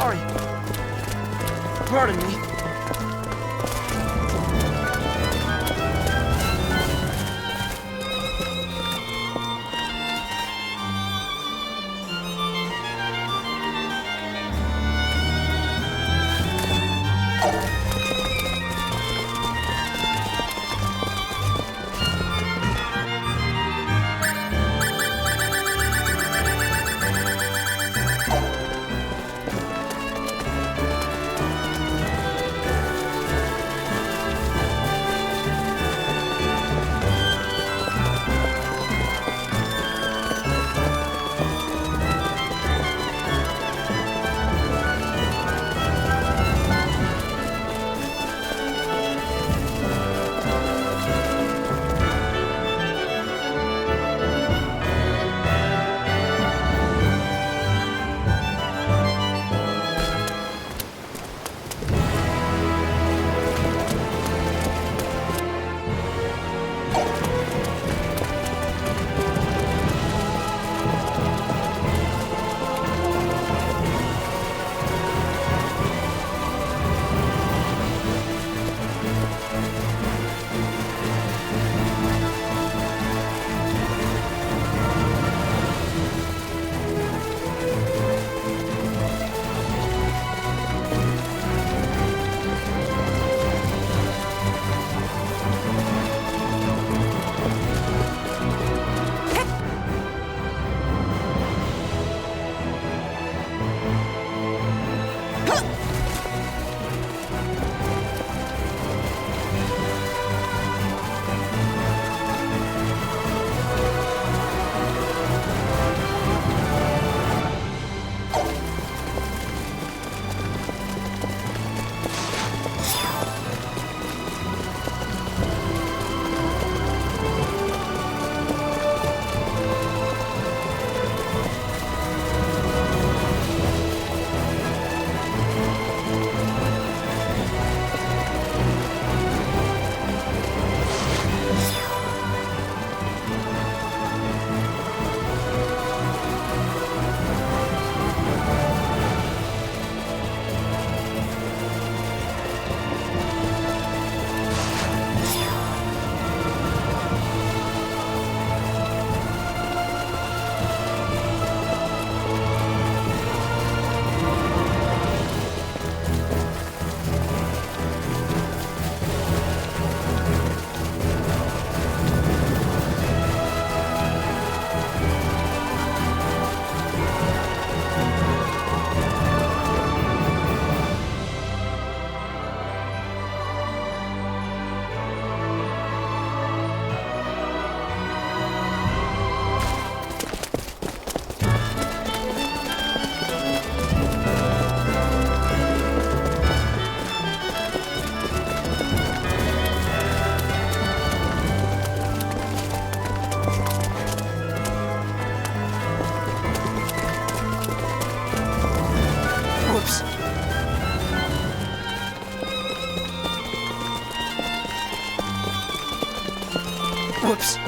sorry. Pardon me. Whoops.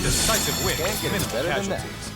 decisive win. Can't get any Minimal better than that. casualties.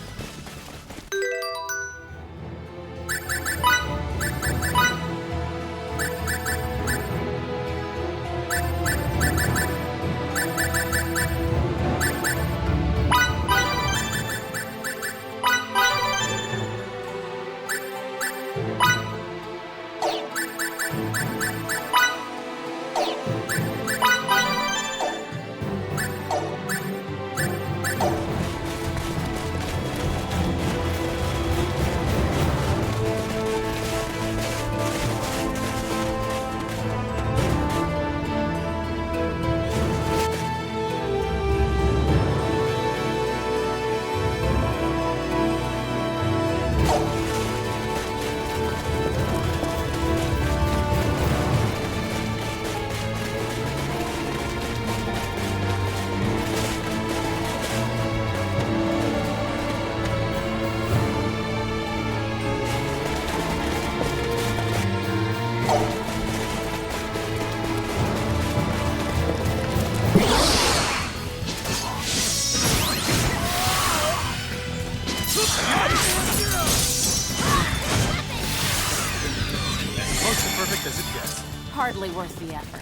Close to perfect as it gets. Hardly worth the effort.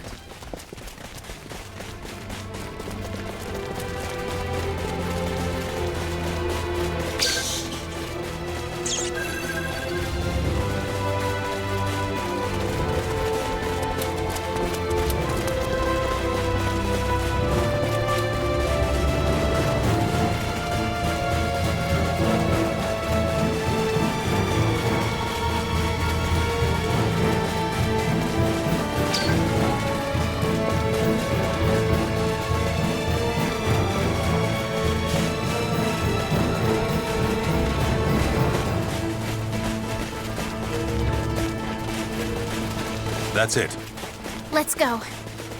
That's it. Let's go.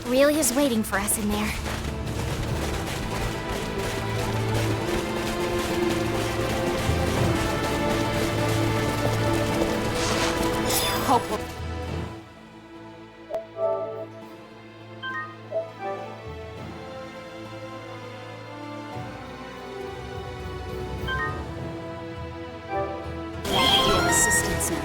Aurelia's waiting for us in there. Hope will be assistance now.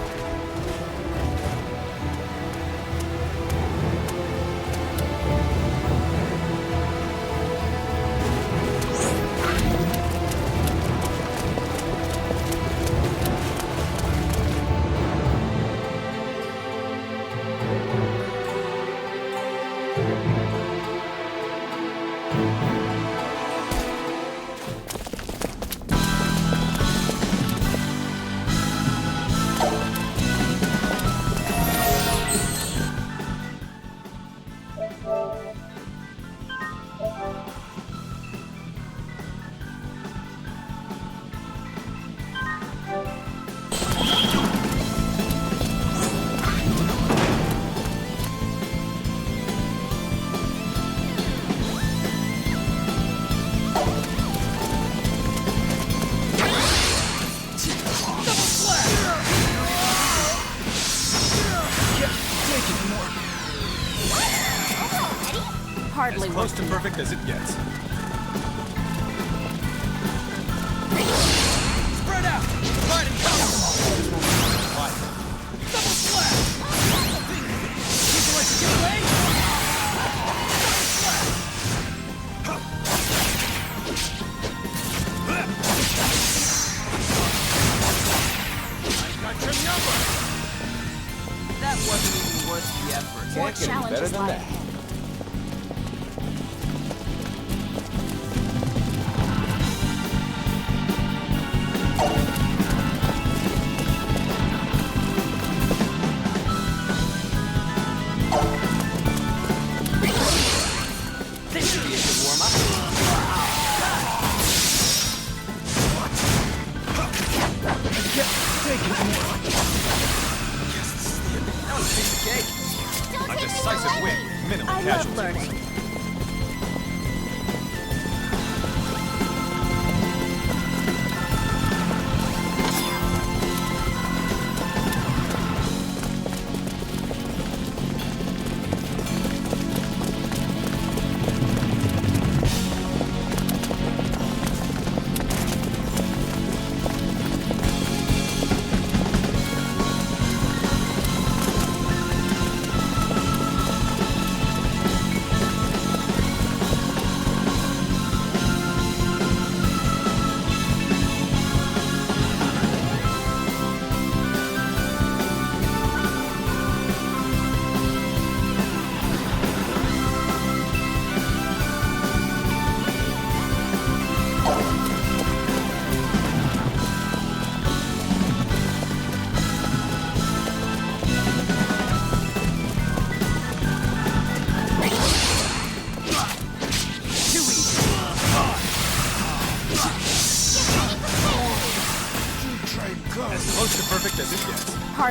Hardly Close worth to the perfect as it gets. Spread out! Try to counter! Double slash! People like to get away? I got your number! That wasn't even worth the effort. More Can't get any challenges better than lie that. ahead. This should be a good warm-up. That was a piece of cake. A decisive win. Minimal I love casualties. learning.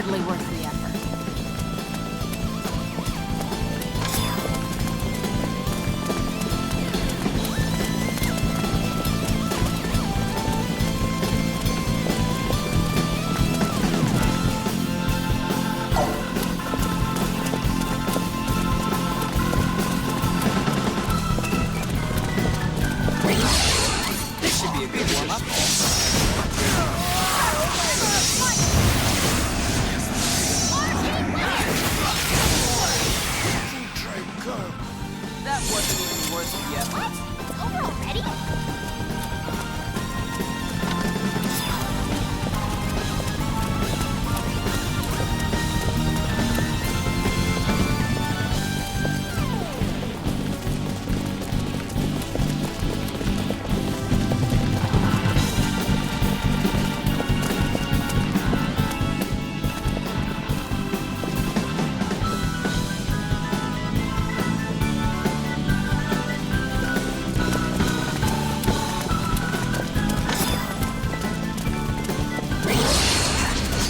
Hardly worth the effort. This should be a good warm-up. That wasn't even worth the effort. It's over already?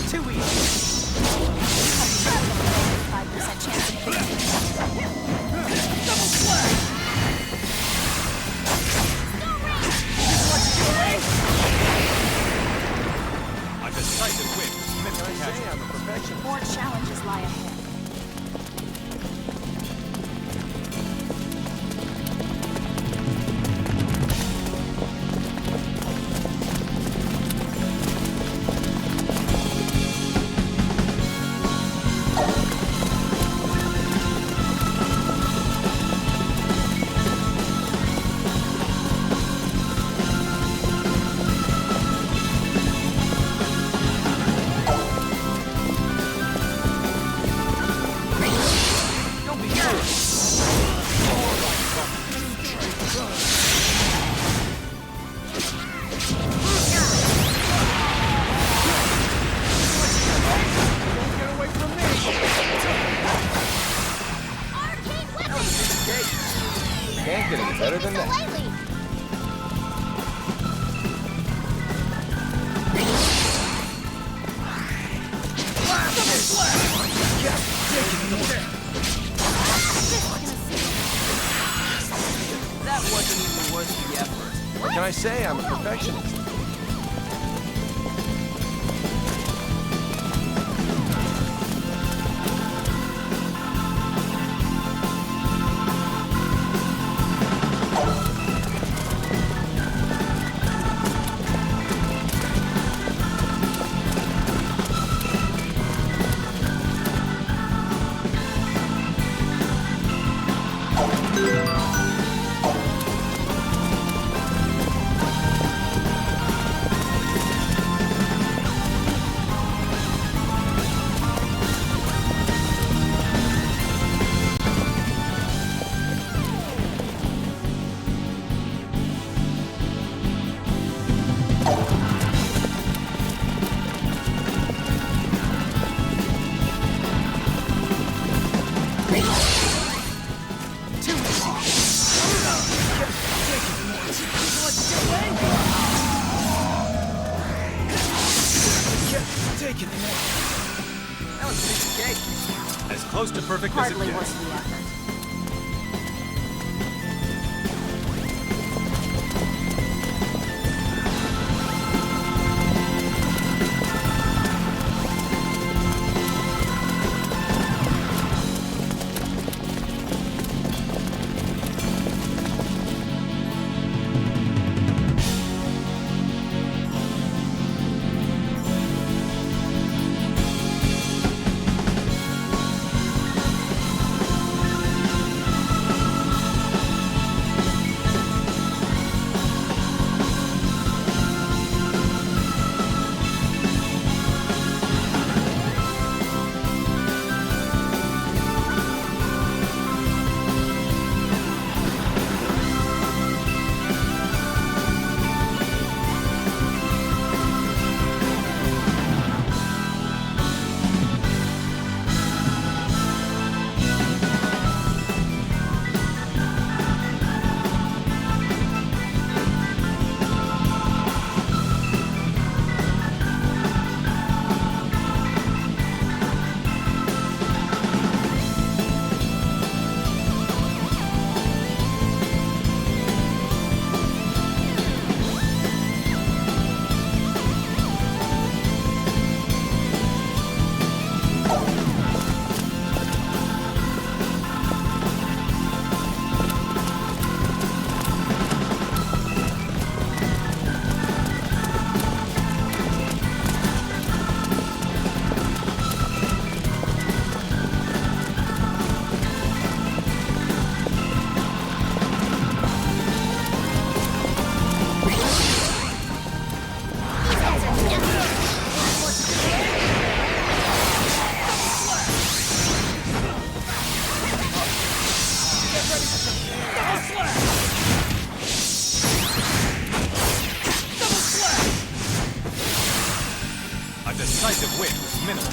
Too easy. 5% chance of hitting. A decisive win. Can I say I'm a perfectionist? More challenges lie ahead. Don't be nervous. Get away from me! Arcane That was a piece of cake. Can't get any better than that. Slightly. That wasn't even worth the effort. What can I say? I'm a perfectionist. That was a piece of cake. As close to perfect as Hardly it gets. worth the effort.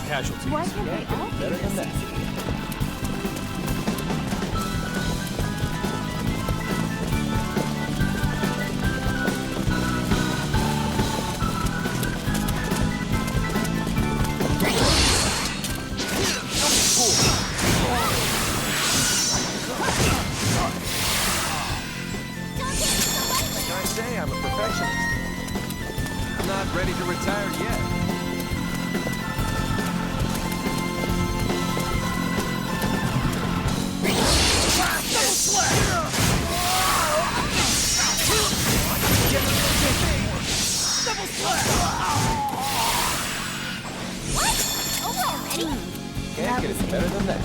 casualties. Why can't they all be Better than that. Can I say I'm a perfectionist? I'm not ready to retire yet. Can't get any better than that.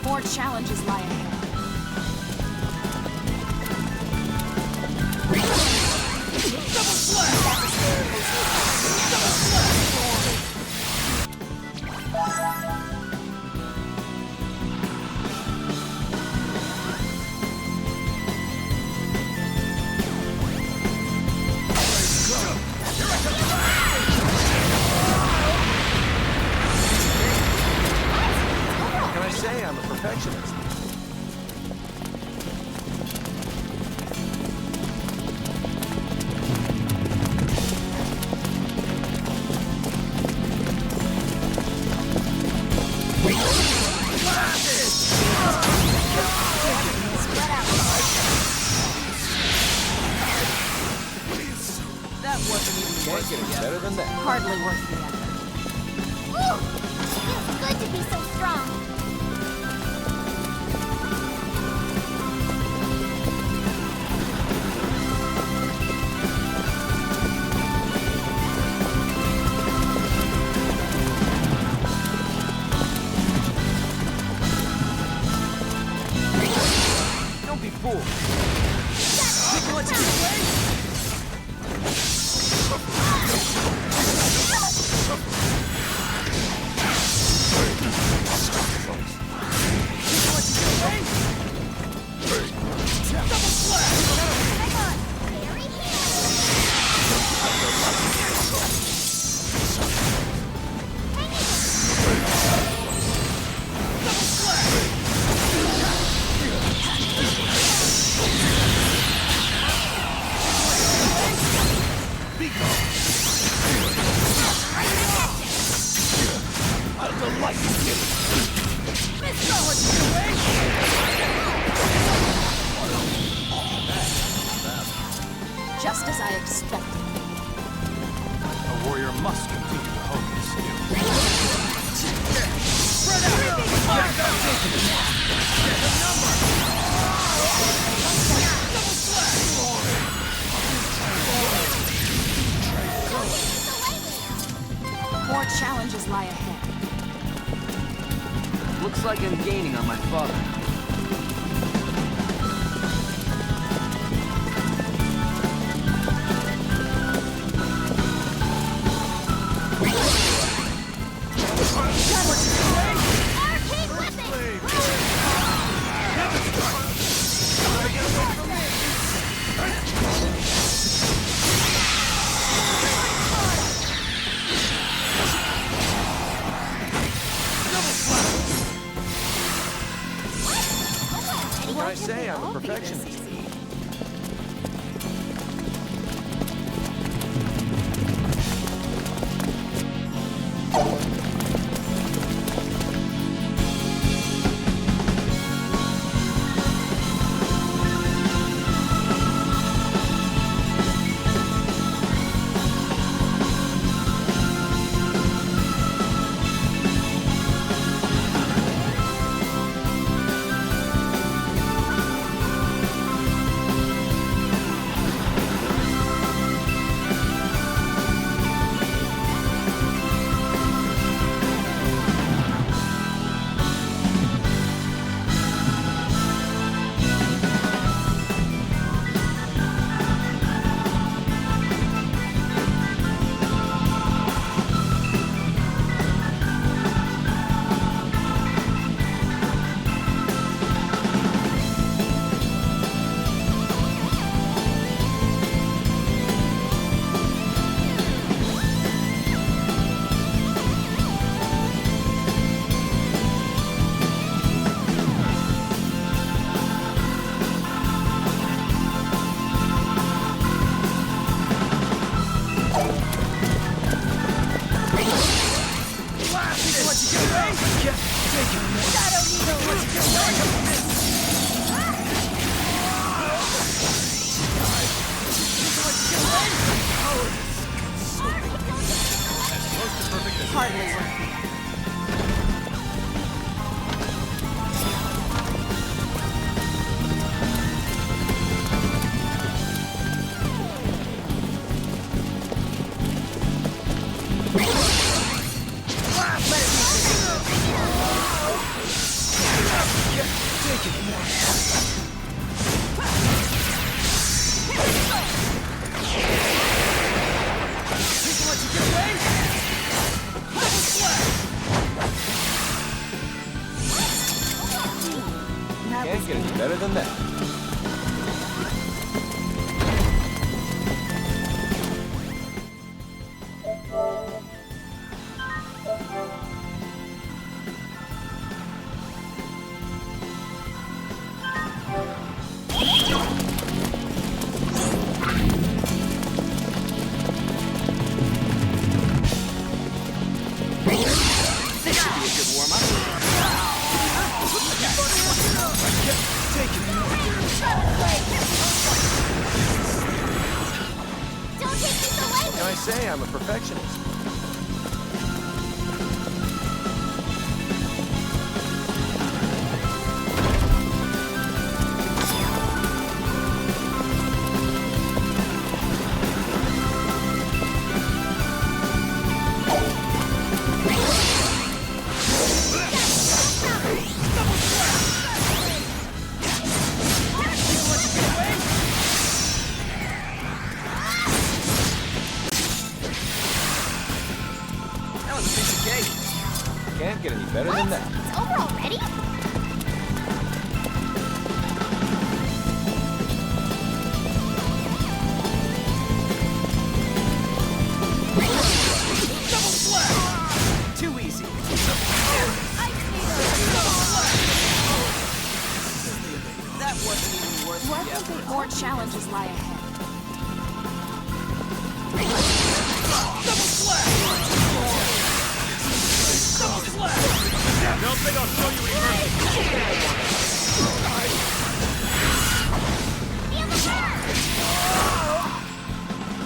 More challenges lie ahead. Can I say I'm a perfectionist? That wasn't even Can't get any better than that. Hardly worth the effort. Woo! Feels good to be so strong. Don't be fooled. Think you let you get away? Just as I expected. A warrior must continue to hone his skill. More challenges lie Looks like I'm gaining on my father. Can I say I'm a perfectionist? Hardly worth it. Can't get any better than that. Can I say I'm a perfectionist? Can't get any better than that. It's over already? Too easy. That wasn't even worth Why the don't effort. think more challenges lie ahead? Don't think I'll show you reverse.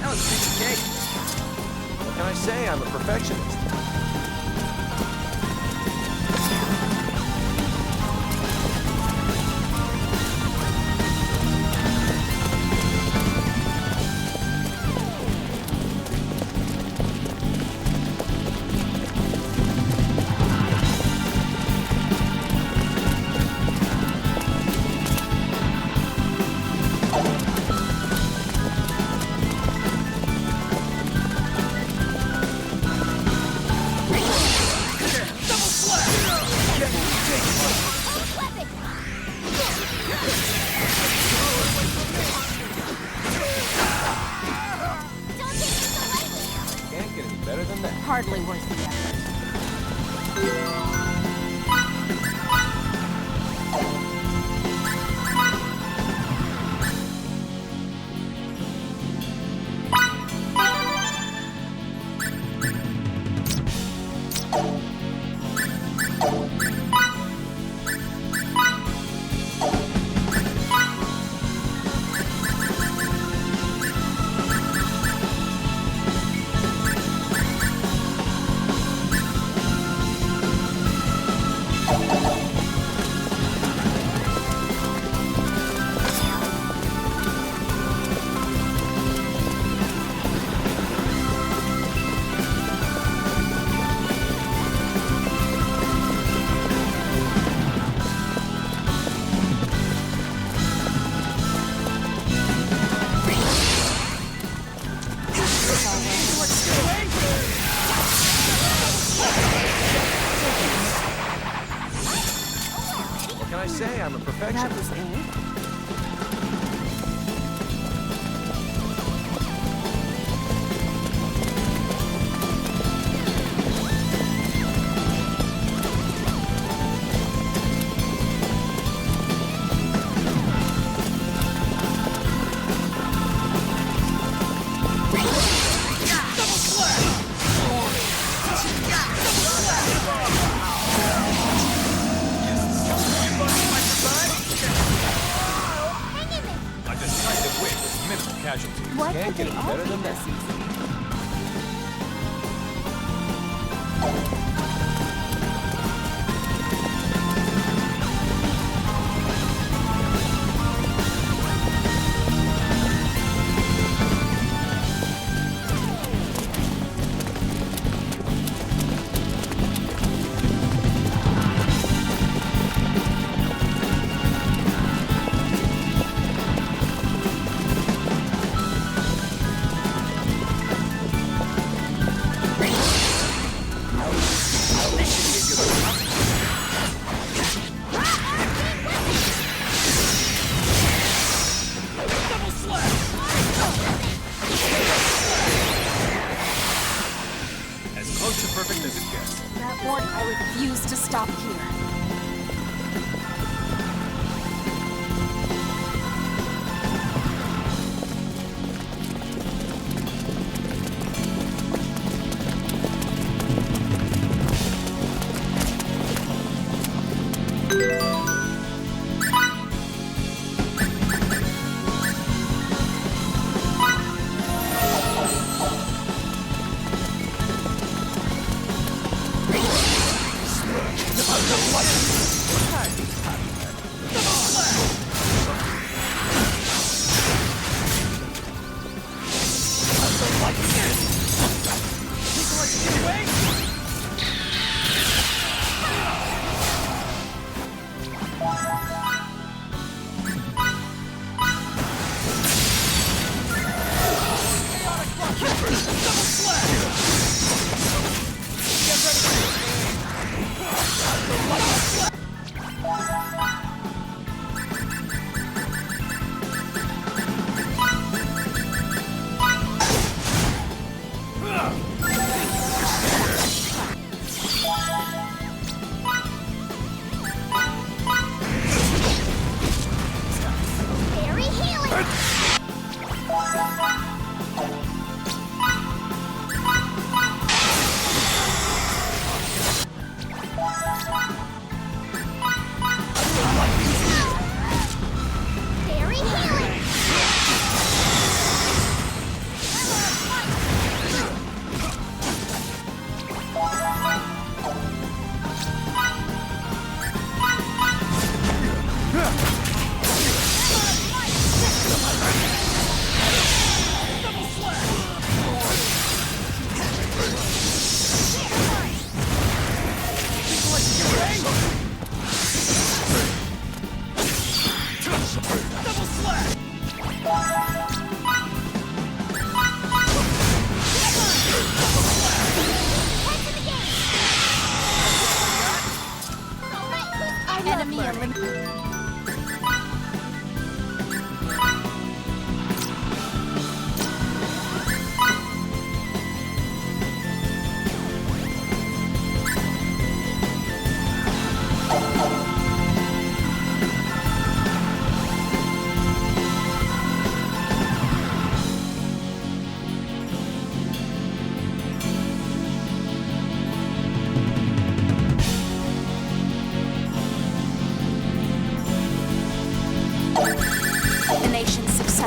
That was a piece of cake. What can I say? I'm a perfectionist. hardly worth the effort. What can I say? I'm a perfectionist. That was it. I'm just trying to win with minimal casualties. Why Can't can't get they any all better be than this that. easy?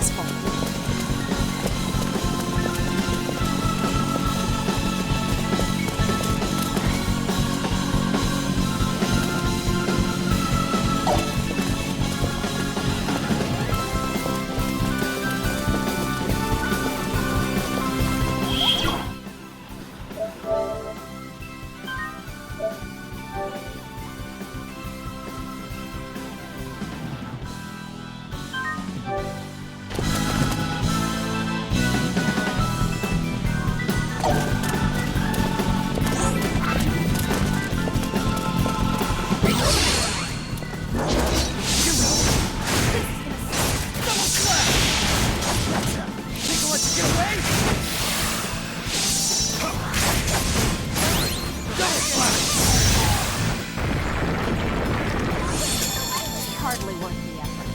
successful. Hardly worth the effort.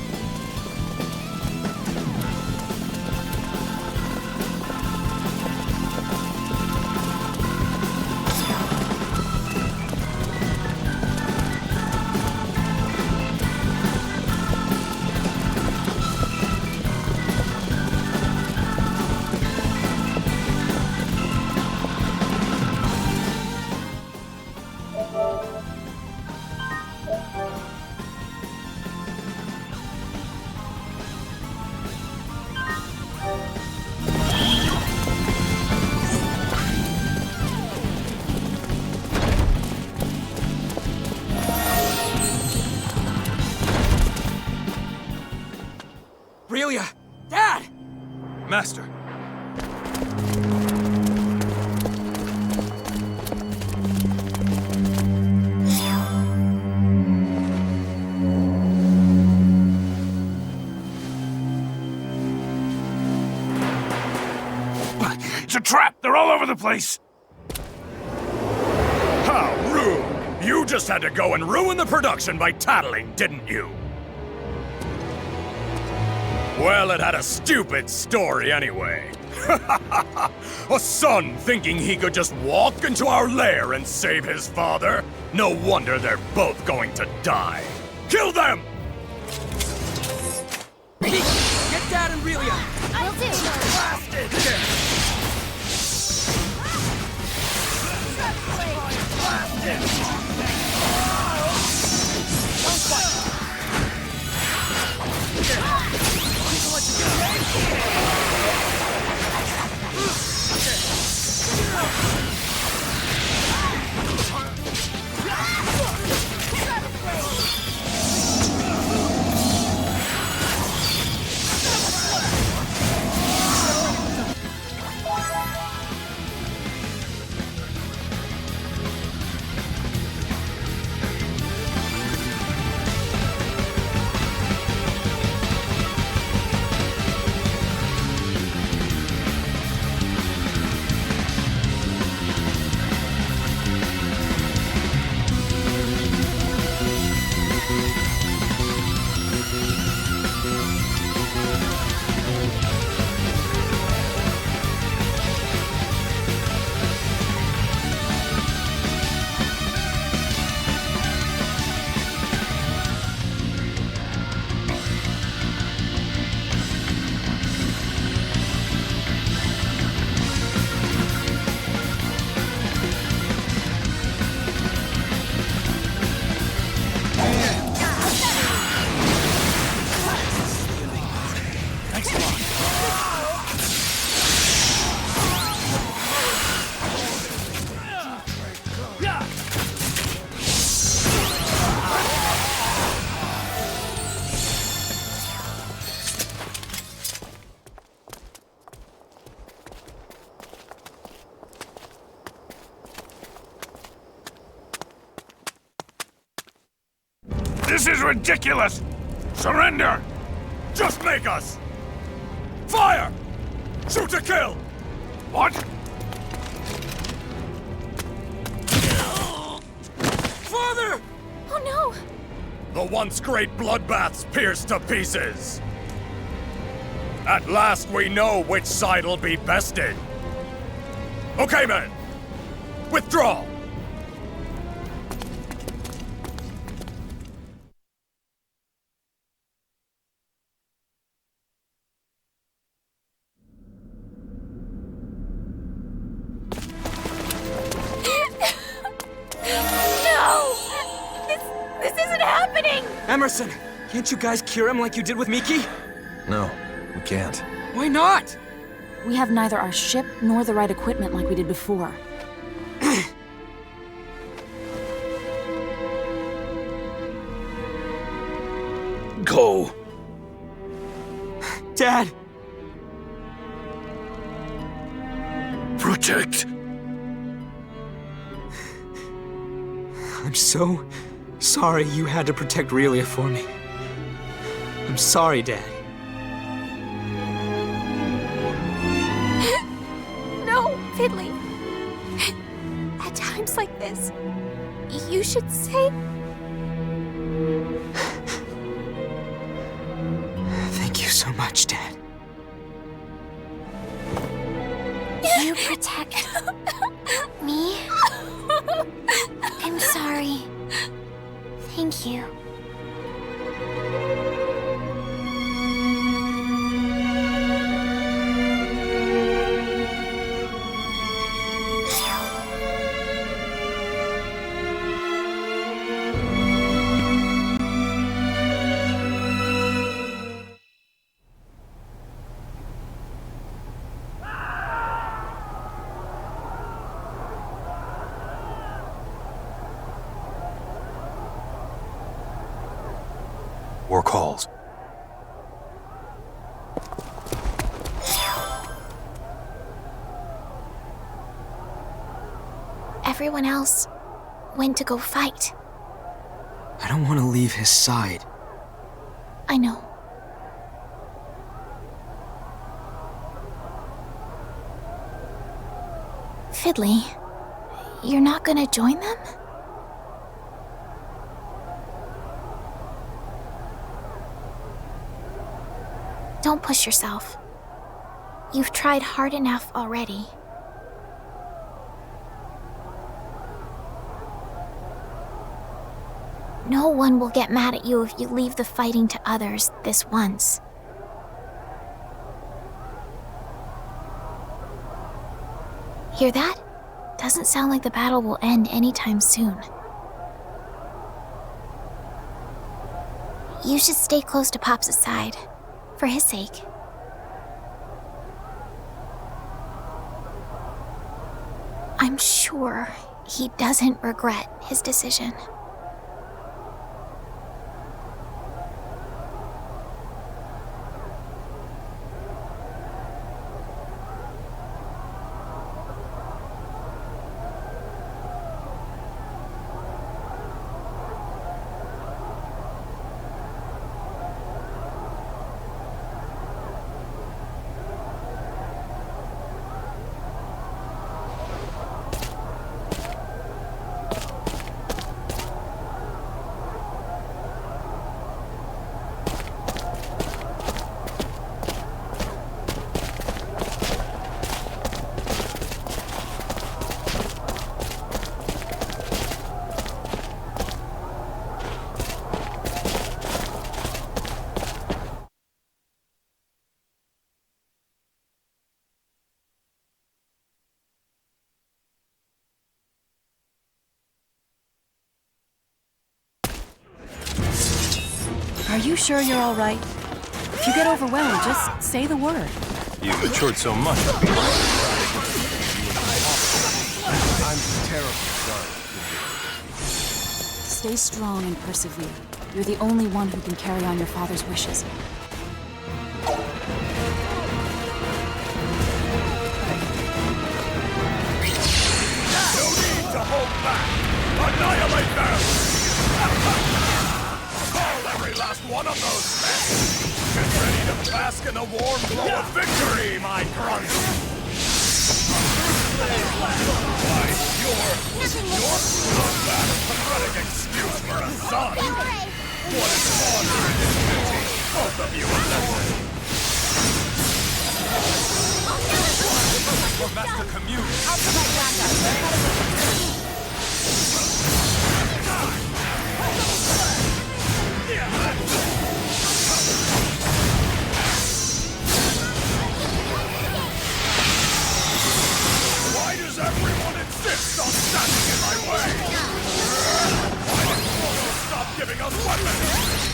Relia! Dad! Master! It's a trap! They're all over the place! How rude! You just had to go and ruin the production by tattling, didn't you? Well, it had a stupid story anyway. A son thinking he could just walk into our lair and save his father? No wonder they're both going to die. Kill them! Get Dad and Relia! I'll do. This is ridiculous! Surrender! Just make us! Fire! Shoot to kill! What? Father! Oh no! The once great bloodbaths pierced to pieces! At last we know which side'll be bested! Okay, men! Withdraw! Emerson, can't you guys cure him like you did with Miki? No, we can't. Why not? We have neither our ship nor the right equipment like we did before. Go. Dad! Protect. I'm so sorry you had to protect Relia for me. I'm sorry, Dad. No, Fiddly. At times like this, you should say... Thank you so much, Dad. You protect me? I'm sorry. Thank you. War calls. Everyone else went to go fight. I don't want to leave his side. I know. Fiddly, you're not gonna join them? Don't push yourself. You've tried hard enough already. No one will get mad at you if you leave the fighting to others this once. Hear that? Doesn't sound like the battle will end anytime soon. You should stay close to Pop's side, for his sake. I'm sure he doesn't regret his decision. Are you sure you're all right? If you get overwhelmed, just say the word. You've matured so much. I'm terribly sorry. Stay strong and persevere. You're the only one who can carry on your father's wishes. No need to hold back! Annihilate them! Call every last one of those men! Get ready to bask in the warm glow of victory, my grunts! Why, you're not bad a pathetic excuse for a son! What is honor and dignity? Both of you are lesson! For Master Commune! I'll provide backup. Why does everyone insist on standing in my way? Why didn't you stop giving us weapons?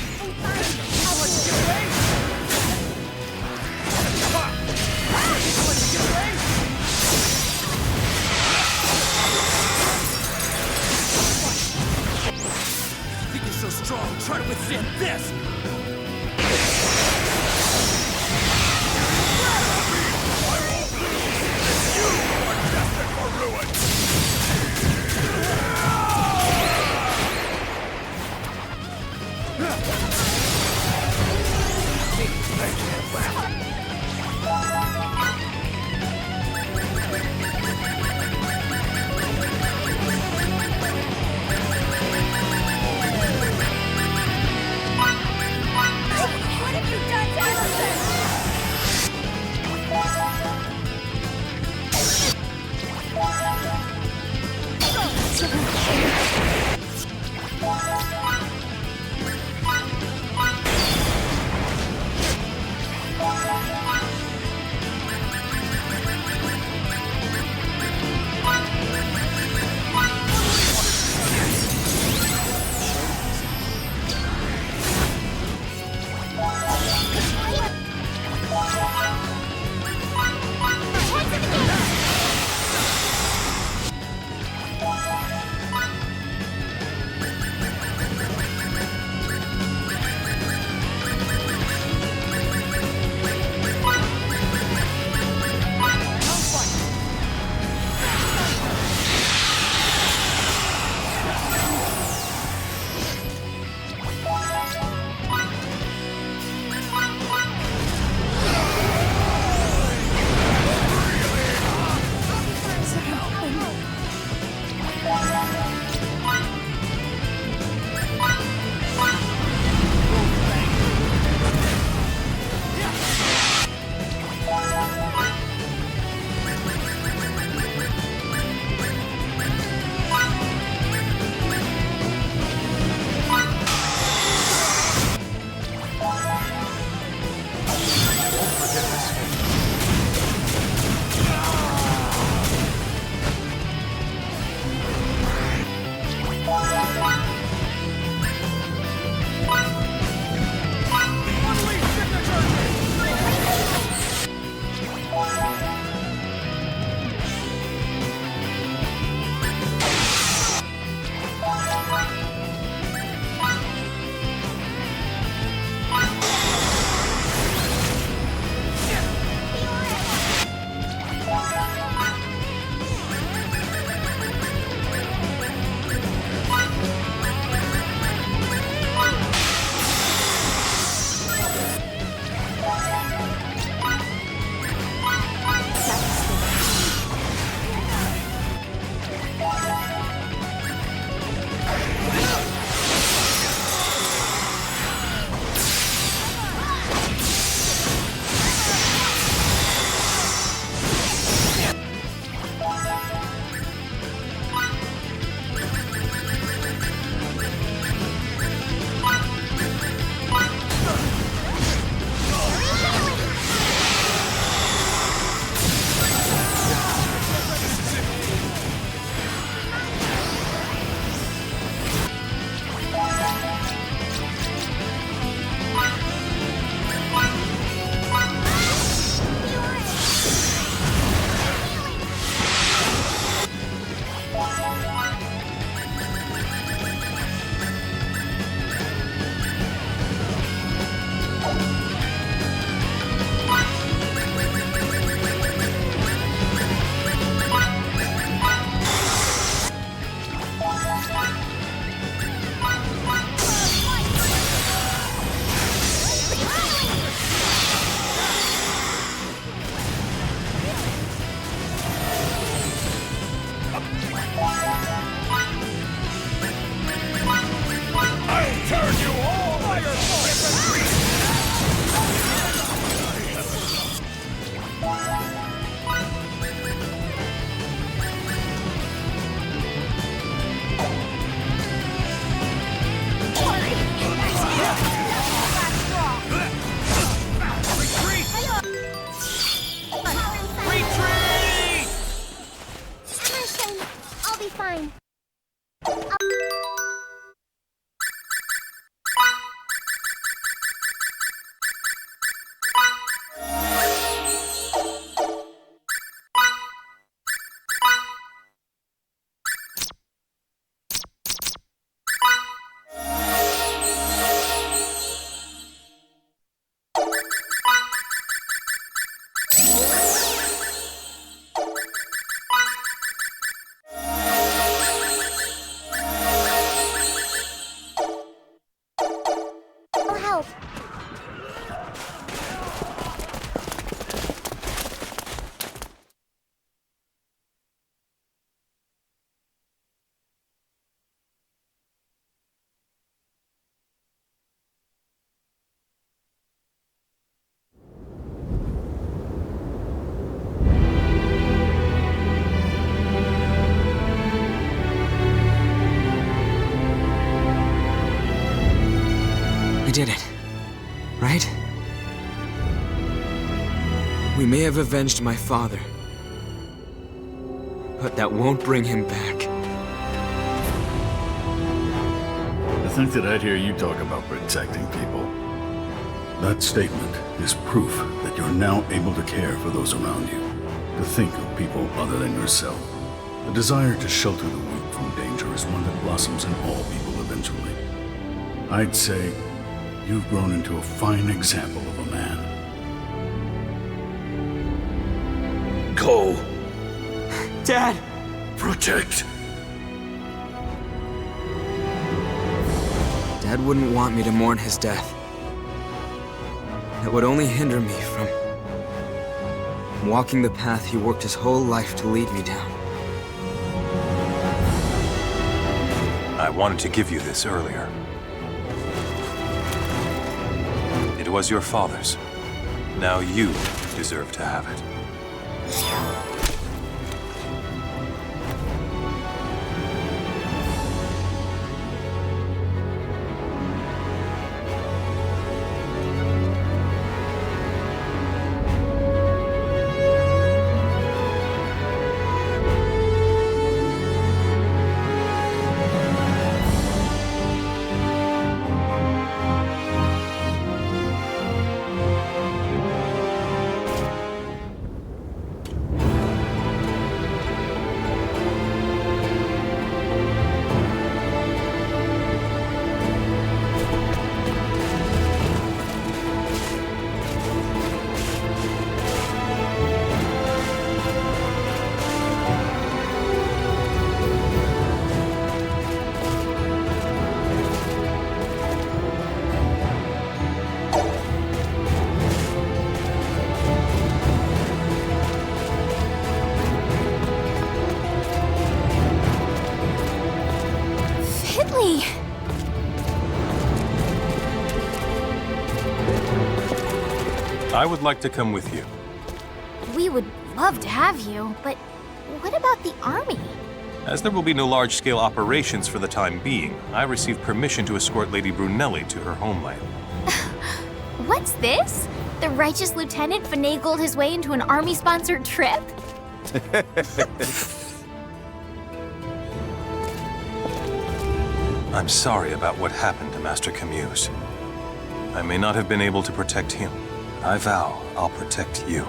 help. right? We may have avenged my father, but that won't bring him back. I think that I'd hear you talk about protecting people. That statement is proof that you're now able to care for those around you, to think of people other than yourself. The desire to shelter the weak from danger is one that blossoms in all people eventually. I'd say you've grown into a fine example of a man. Go. Dad! Protect. Dad wouldn't want me to mourn his death. That would only hinder me from walking the path he worked his whole life to lead me down. I wanted to give you this earlier. It was your father's. Now you deserve to have it. I would like to come with you. We would love to have you, but what about the army? As there will be no large-scale operations for the time being, I received permission to escort Lady Brunelli to her homeland. What's this? The righteous lieutenant finagled his way into an army-sponsored trip? I'm sorry about what happened to Master Camuse. I may not have been able to protect him. I vow I'll protect you.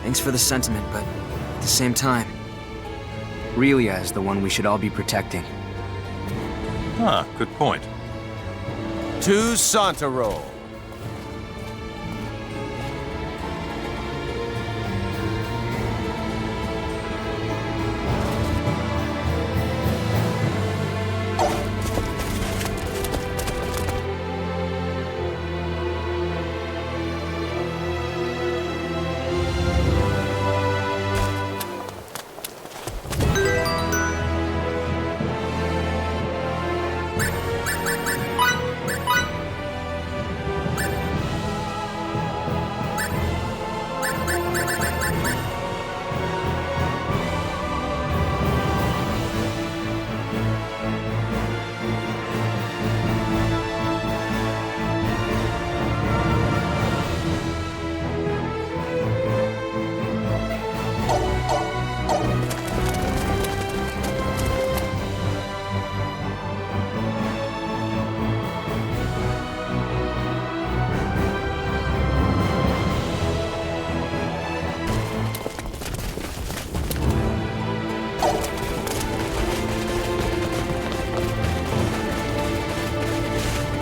Thanks for the sentiment, but at the same time, Relia is the one we should all be protecting. Ah, good point. To Santa roll.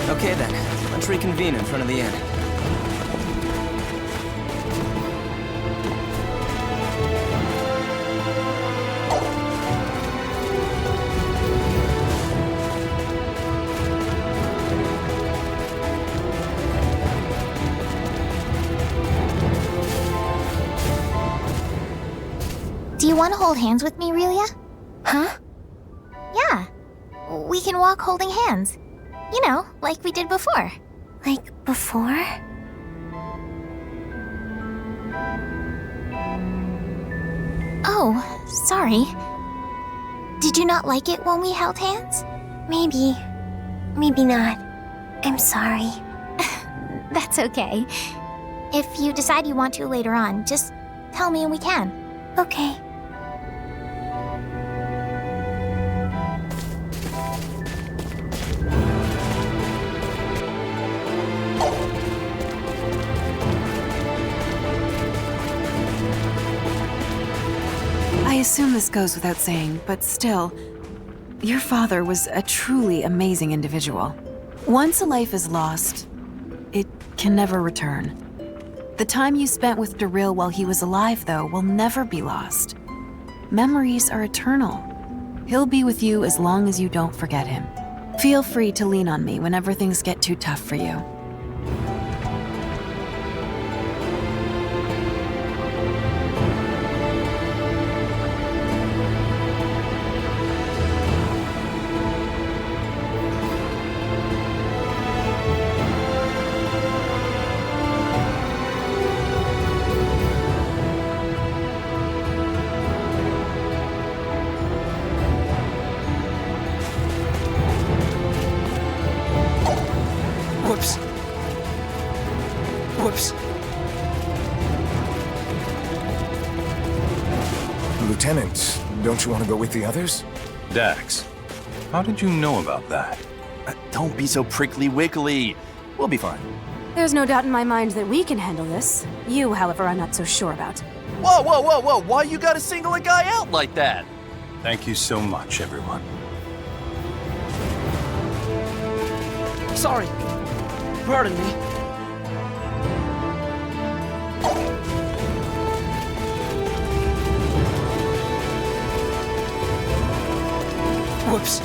Okay then, let's reconvene in front of the inn. Do you want to hold hands with me, Relia? Huh? Yeah. We can walk holding hands. You know, like we did before. Like before? Oh, sorry. Did you not like it when we held hands? Maybe. Maybe not. I'm sorry. That's That's okay. If you decide you want to later on, just tell me and we can. Okay. I assume this goes without saying, but still, your father was a truly amazing individual. Once a life is lost, it can never return. The time you spent with Daryl while he was alive, though, will never be lost. Memories are eternal. He'll be with you as long as you don't forget him. Feel free to lean on me whenever things get too tough for you. Whoops. Whoops. Lieutenant, don't you want to go with the others? Dax, how did you know about that? Don't be so prickly wiggly. We'll be fine. There's no doubt in my mind that we can handle this. You, however, I'm not so sure about. Whoa, whoa, whoa, whoa! Why you gotta single a guy out like that? Thank you so much, everyone. Sorry. Pardon me. Whoops.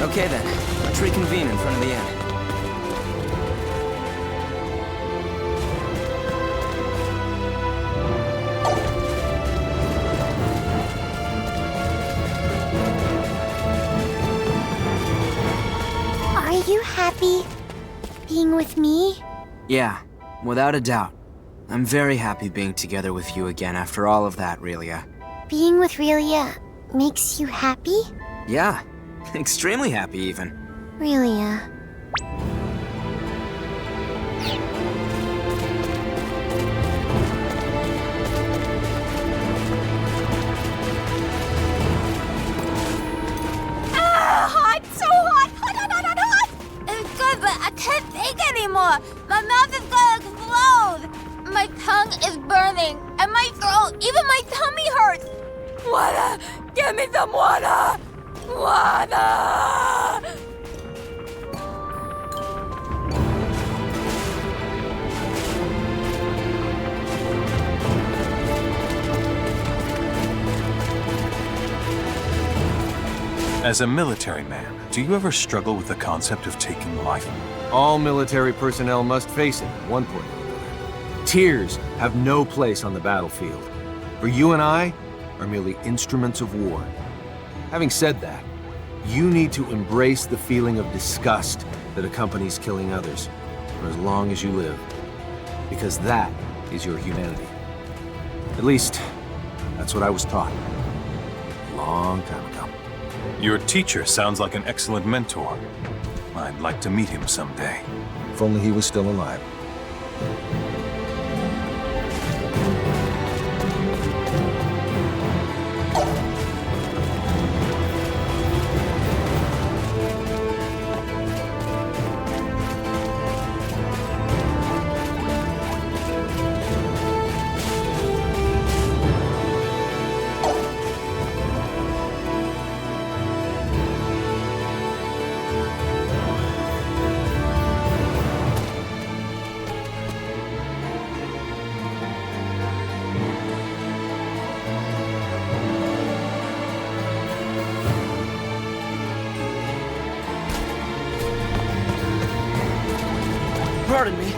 Okay then, let's reconvene in front of the inn. Are you happy being with me? Yeah, without a doubt. I'm very happy being together with you again after all of that, Relia. Being with Relia makes you happy? Yeah, extremely happy even. Relia. Hot! So hot! Hot, hot, hot, hot, hot! It's good, but I can't take anymore. My mouth is gonna explode. My tongue is burning, and my throat, even my tummy hurts. Water! Give me some water! Water! As a military man, do you ever struggle with the concept of taking life? All military personnel must face it at one point or another. Tears have no place on the battlefield. For you and I are merely instruments of war. Having said that, you need to embrace the feeling of disgust that accompanies killing others for as long as you live. Because that is your humanity. At least, that's what I was taught a long time ago. Your teacher sounds like an excellent mentor. I'd like to meet him someday. If only he was still alive. Pardon me.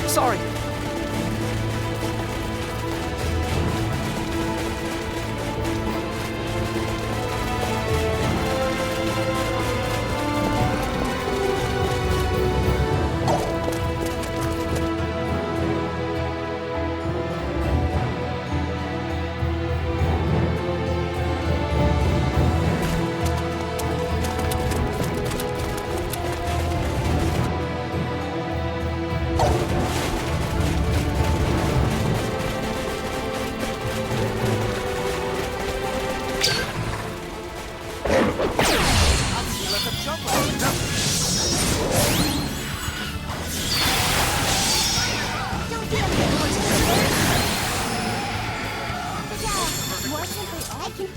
Sorry.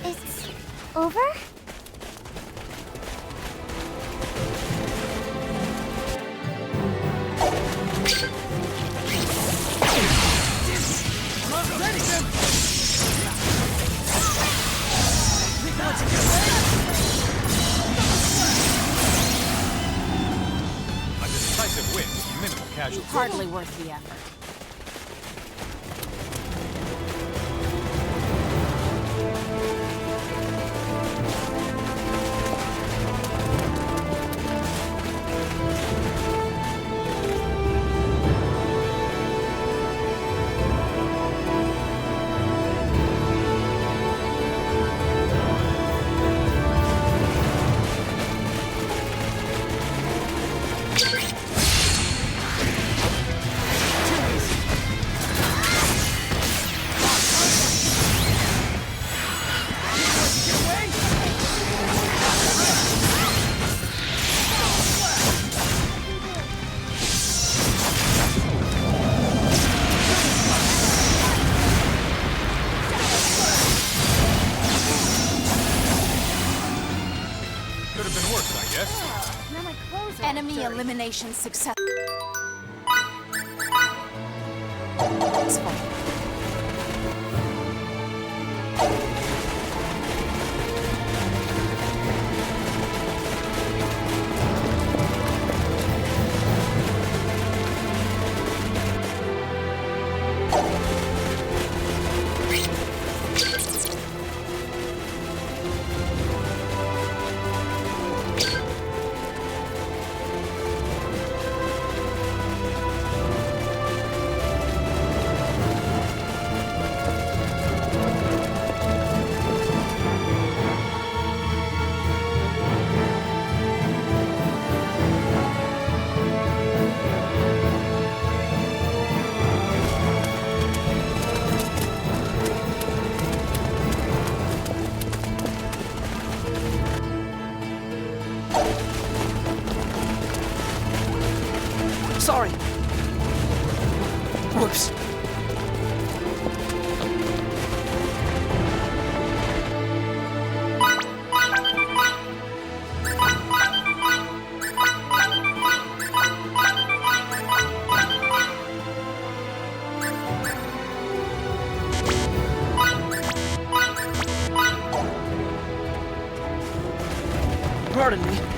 It's over? A decisive win, minimal casualties. Hardly worth the effort. Yes? Now my clothes are Enemy dirty. elimination success. Sorry. Whoops. Pardon me.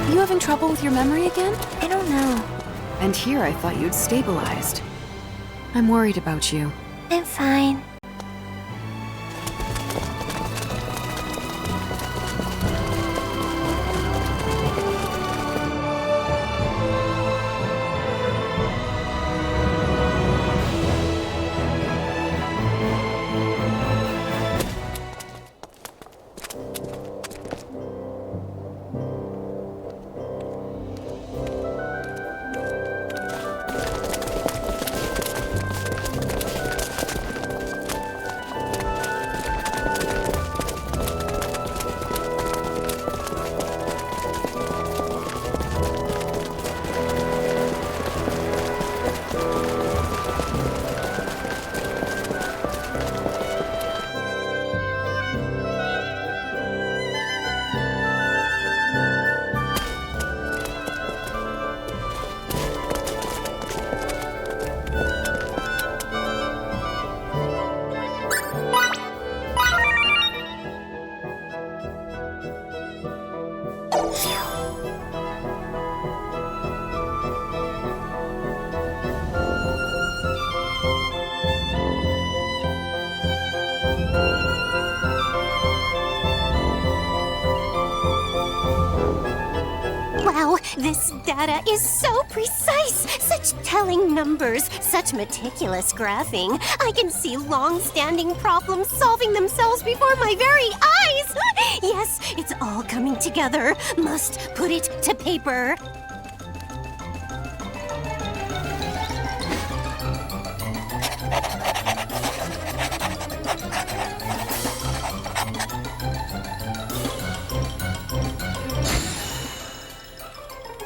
You having trouble with your memory again? I don't know. And here I thought you'd stabilized. I'm worried about you. I'm fine. Wow, this data is so precise! Such telling numbers, such meticulous graphing. I can see long-standing problems solving themselves before my very eyes! Yes, it's all coming together. Must put it to paper.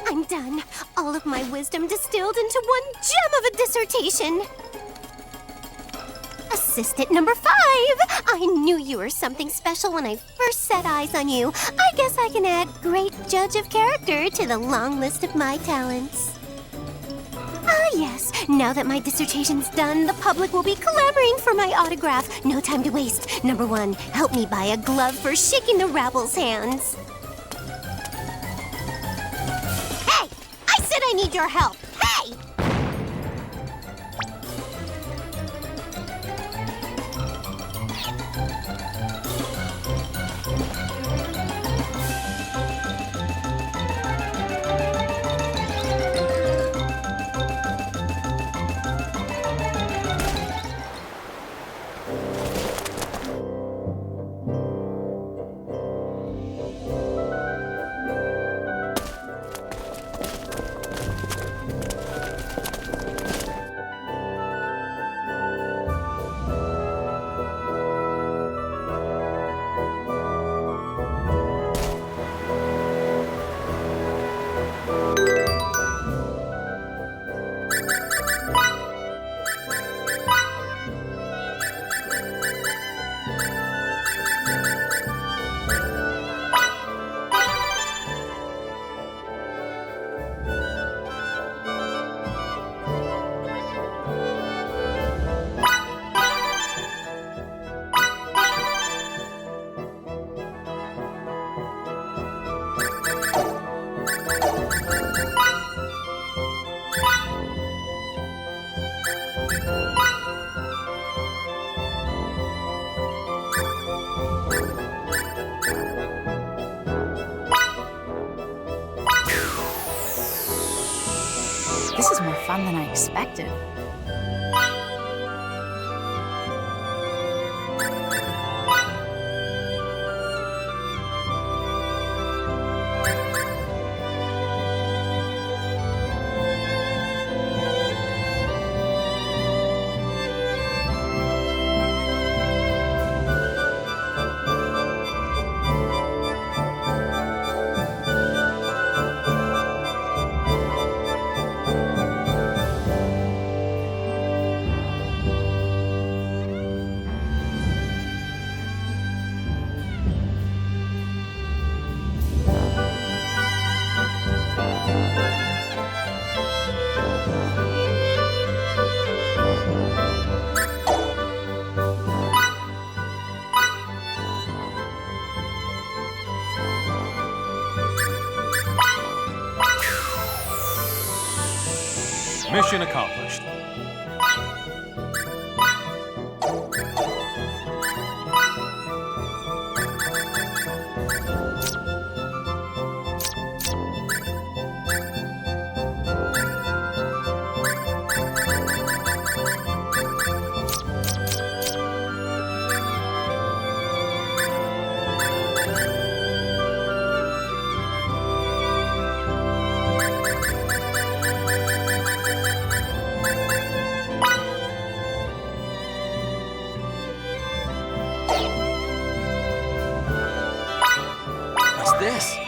I'm done. All of my wisdom distilled into one gem of a dissertation. Assistant number 5! I knew you were something special when I first set eyes on you. I guess I can add great judge of character to the long list of my talents. Ah, yes. Now that my dissertation's done, the public will be clamoring for my autograph. No time to waste. Number 1, help me buy a glove for shaking the rabble's hands. Hey! I said I need your help! Hey! This is more fun than I expected. Mission accomplished. What's this?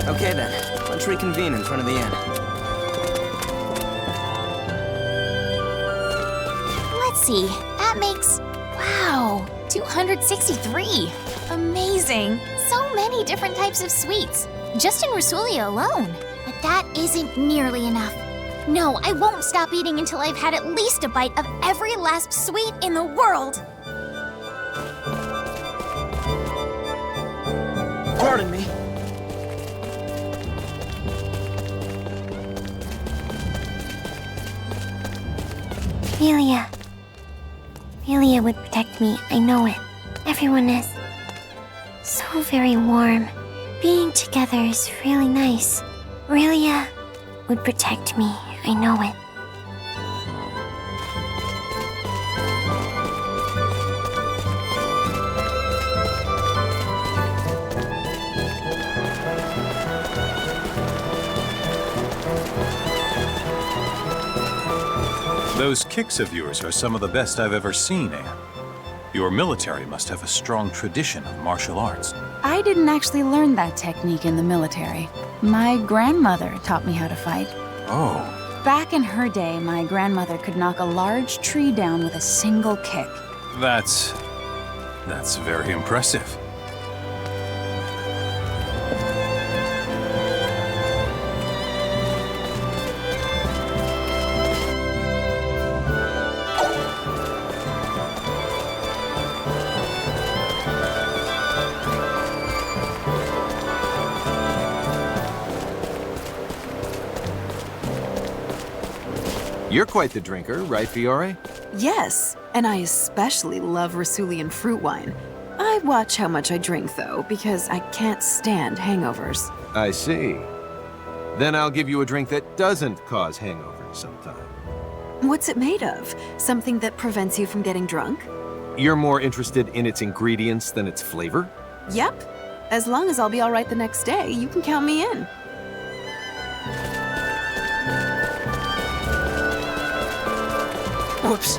Okay then, let's reconvene in front of the inn. Let's see. That makes... wow, 263. Amazing. So many different types of sweets. Just in Rasulia alone. But that isn't nearly enough. No, I won't stop eating until I've had at least a bite of every last sweet in the world. Pardon me. Velia. Velia would protect me, I know it. Everyone is so very warm. Being together is really nice. Velia would protect me, I know it. Those kicks of yours are some of the best I've ever seen, Anne. Your military must have a strong tradition of martial arts. I didn't actually learn that technique in the military. My grandmother taught me how to fight. Oh. Back in her day, my grandmother could knock a large tree down with a single kick. That's very impressive. You're quite the drinker, right, Fiore? Yes, and I especially love Rasulian fruit wine. I watch how much I drink, though, because I can't stand hangovers. I see. Then I'll give you a drink that doesn't cause hangovers sometime. What's it made of? Something that prevents you from getting drunk? You're more interested in its ingredients than its flavor? Yep. As long as I'll be all right the next day, you can count me in. Whoops.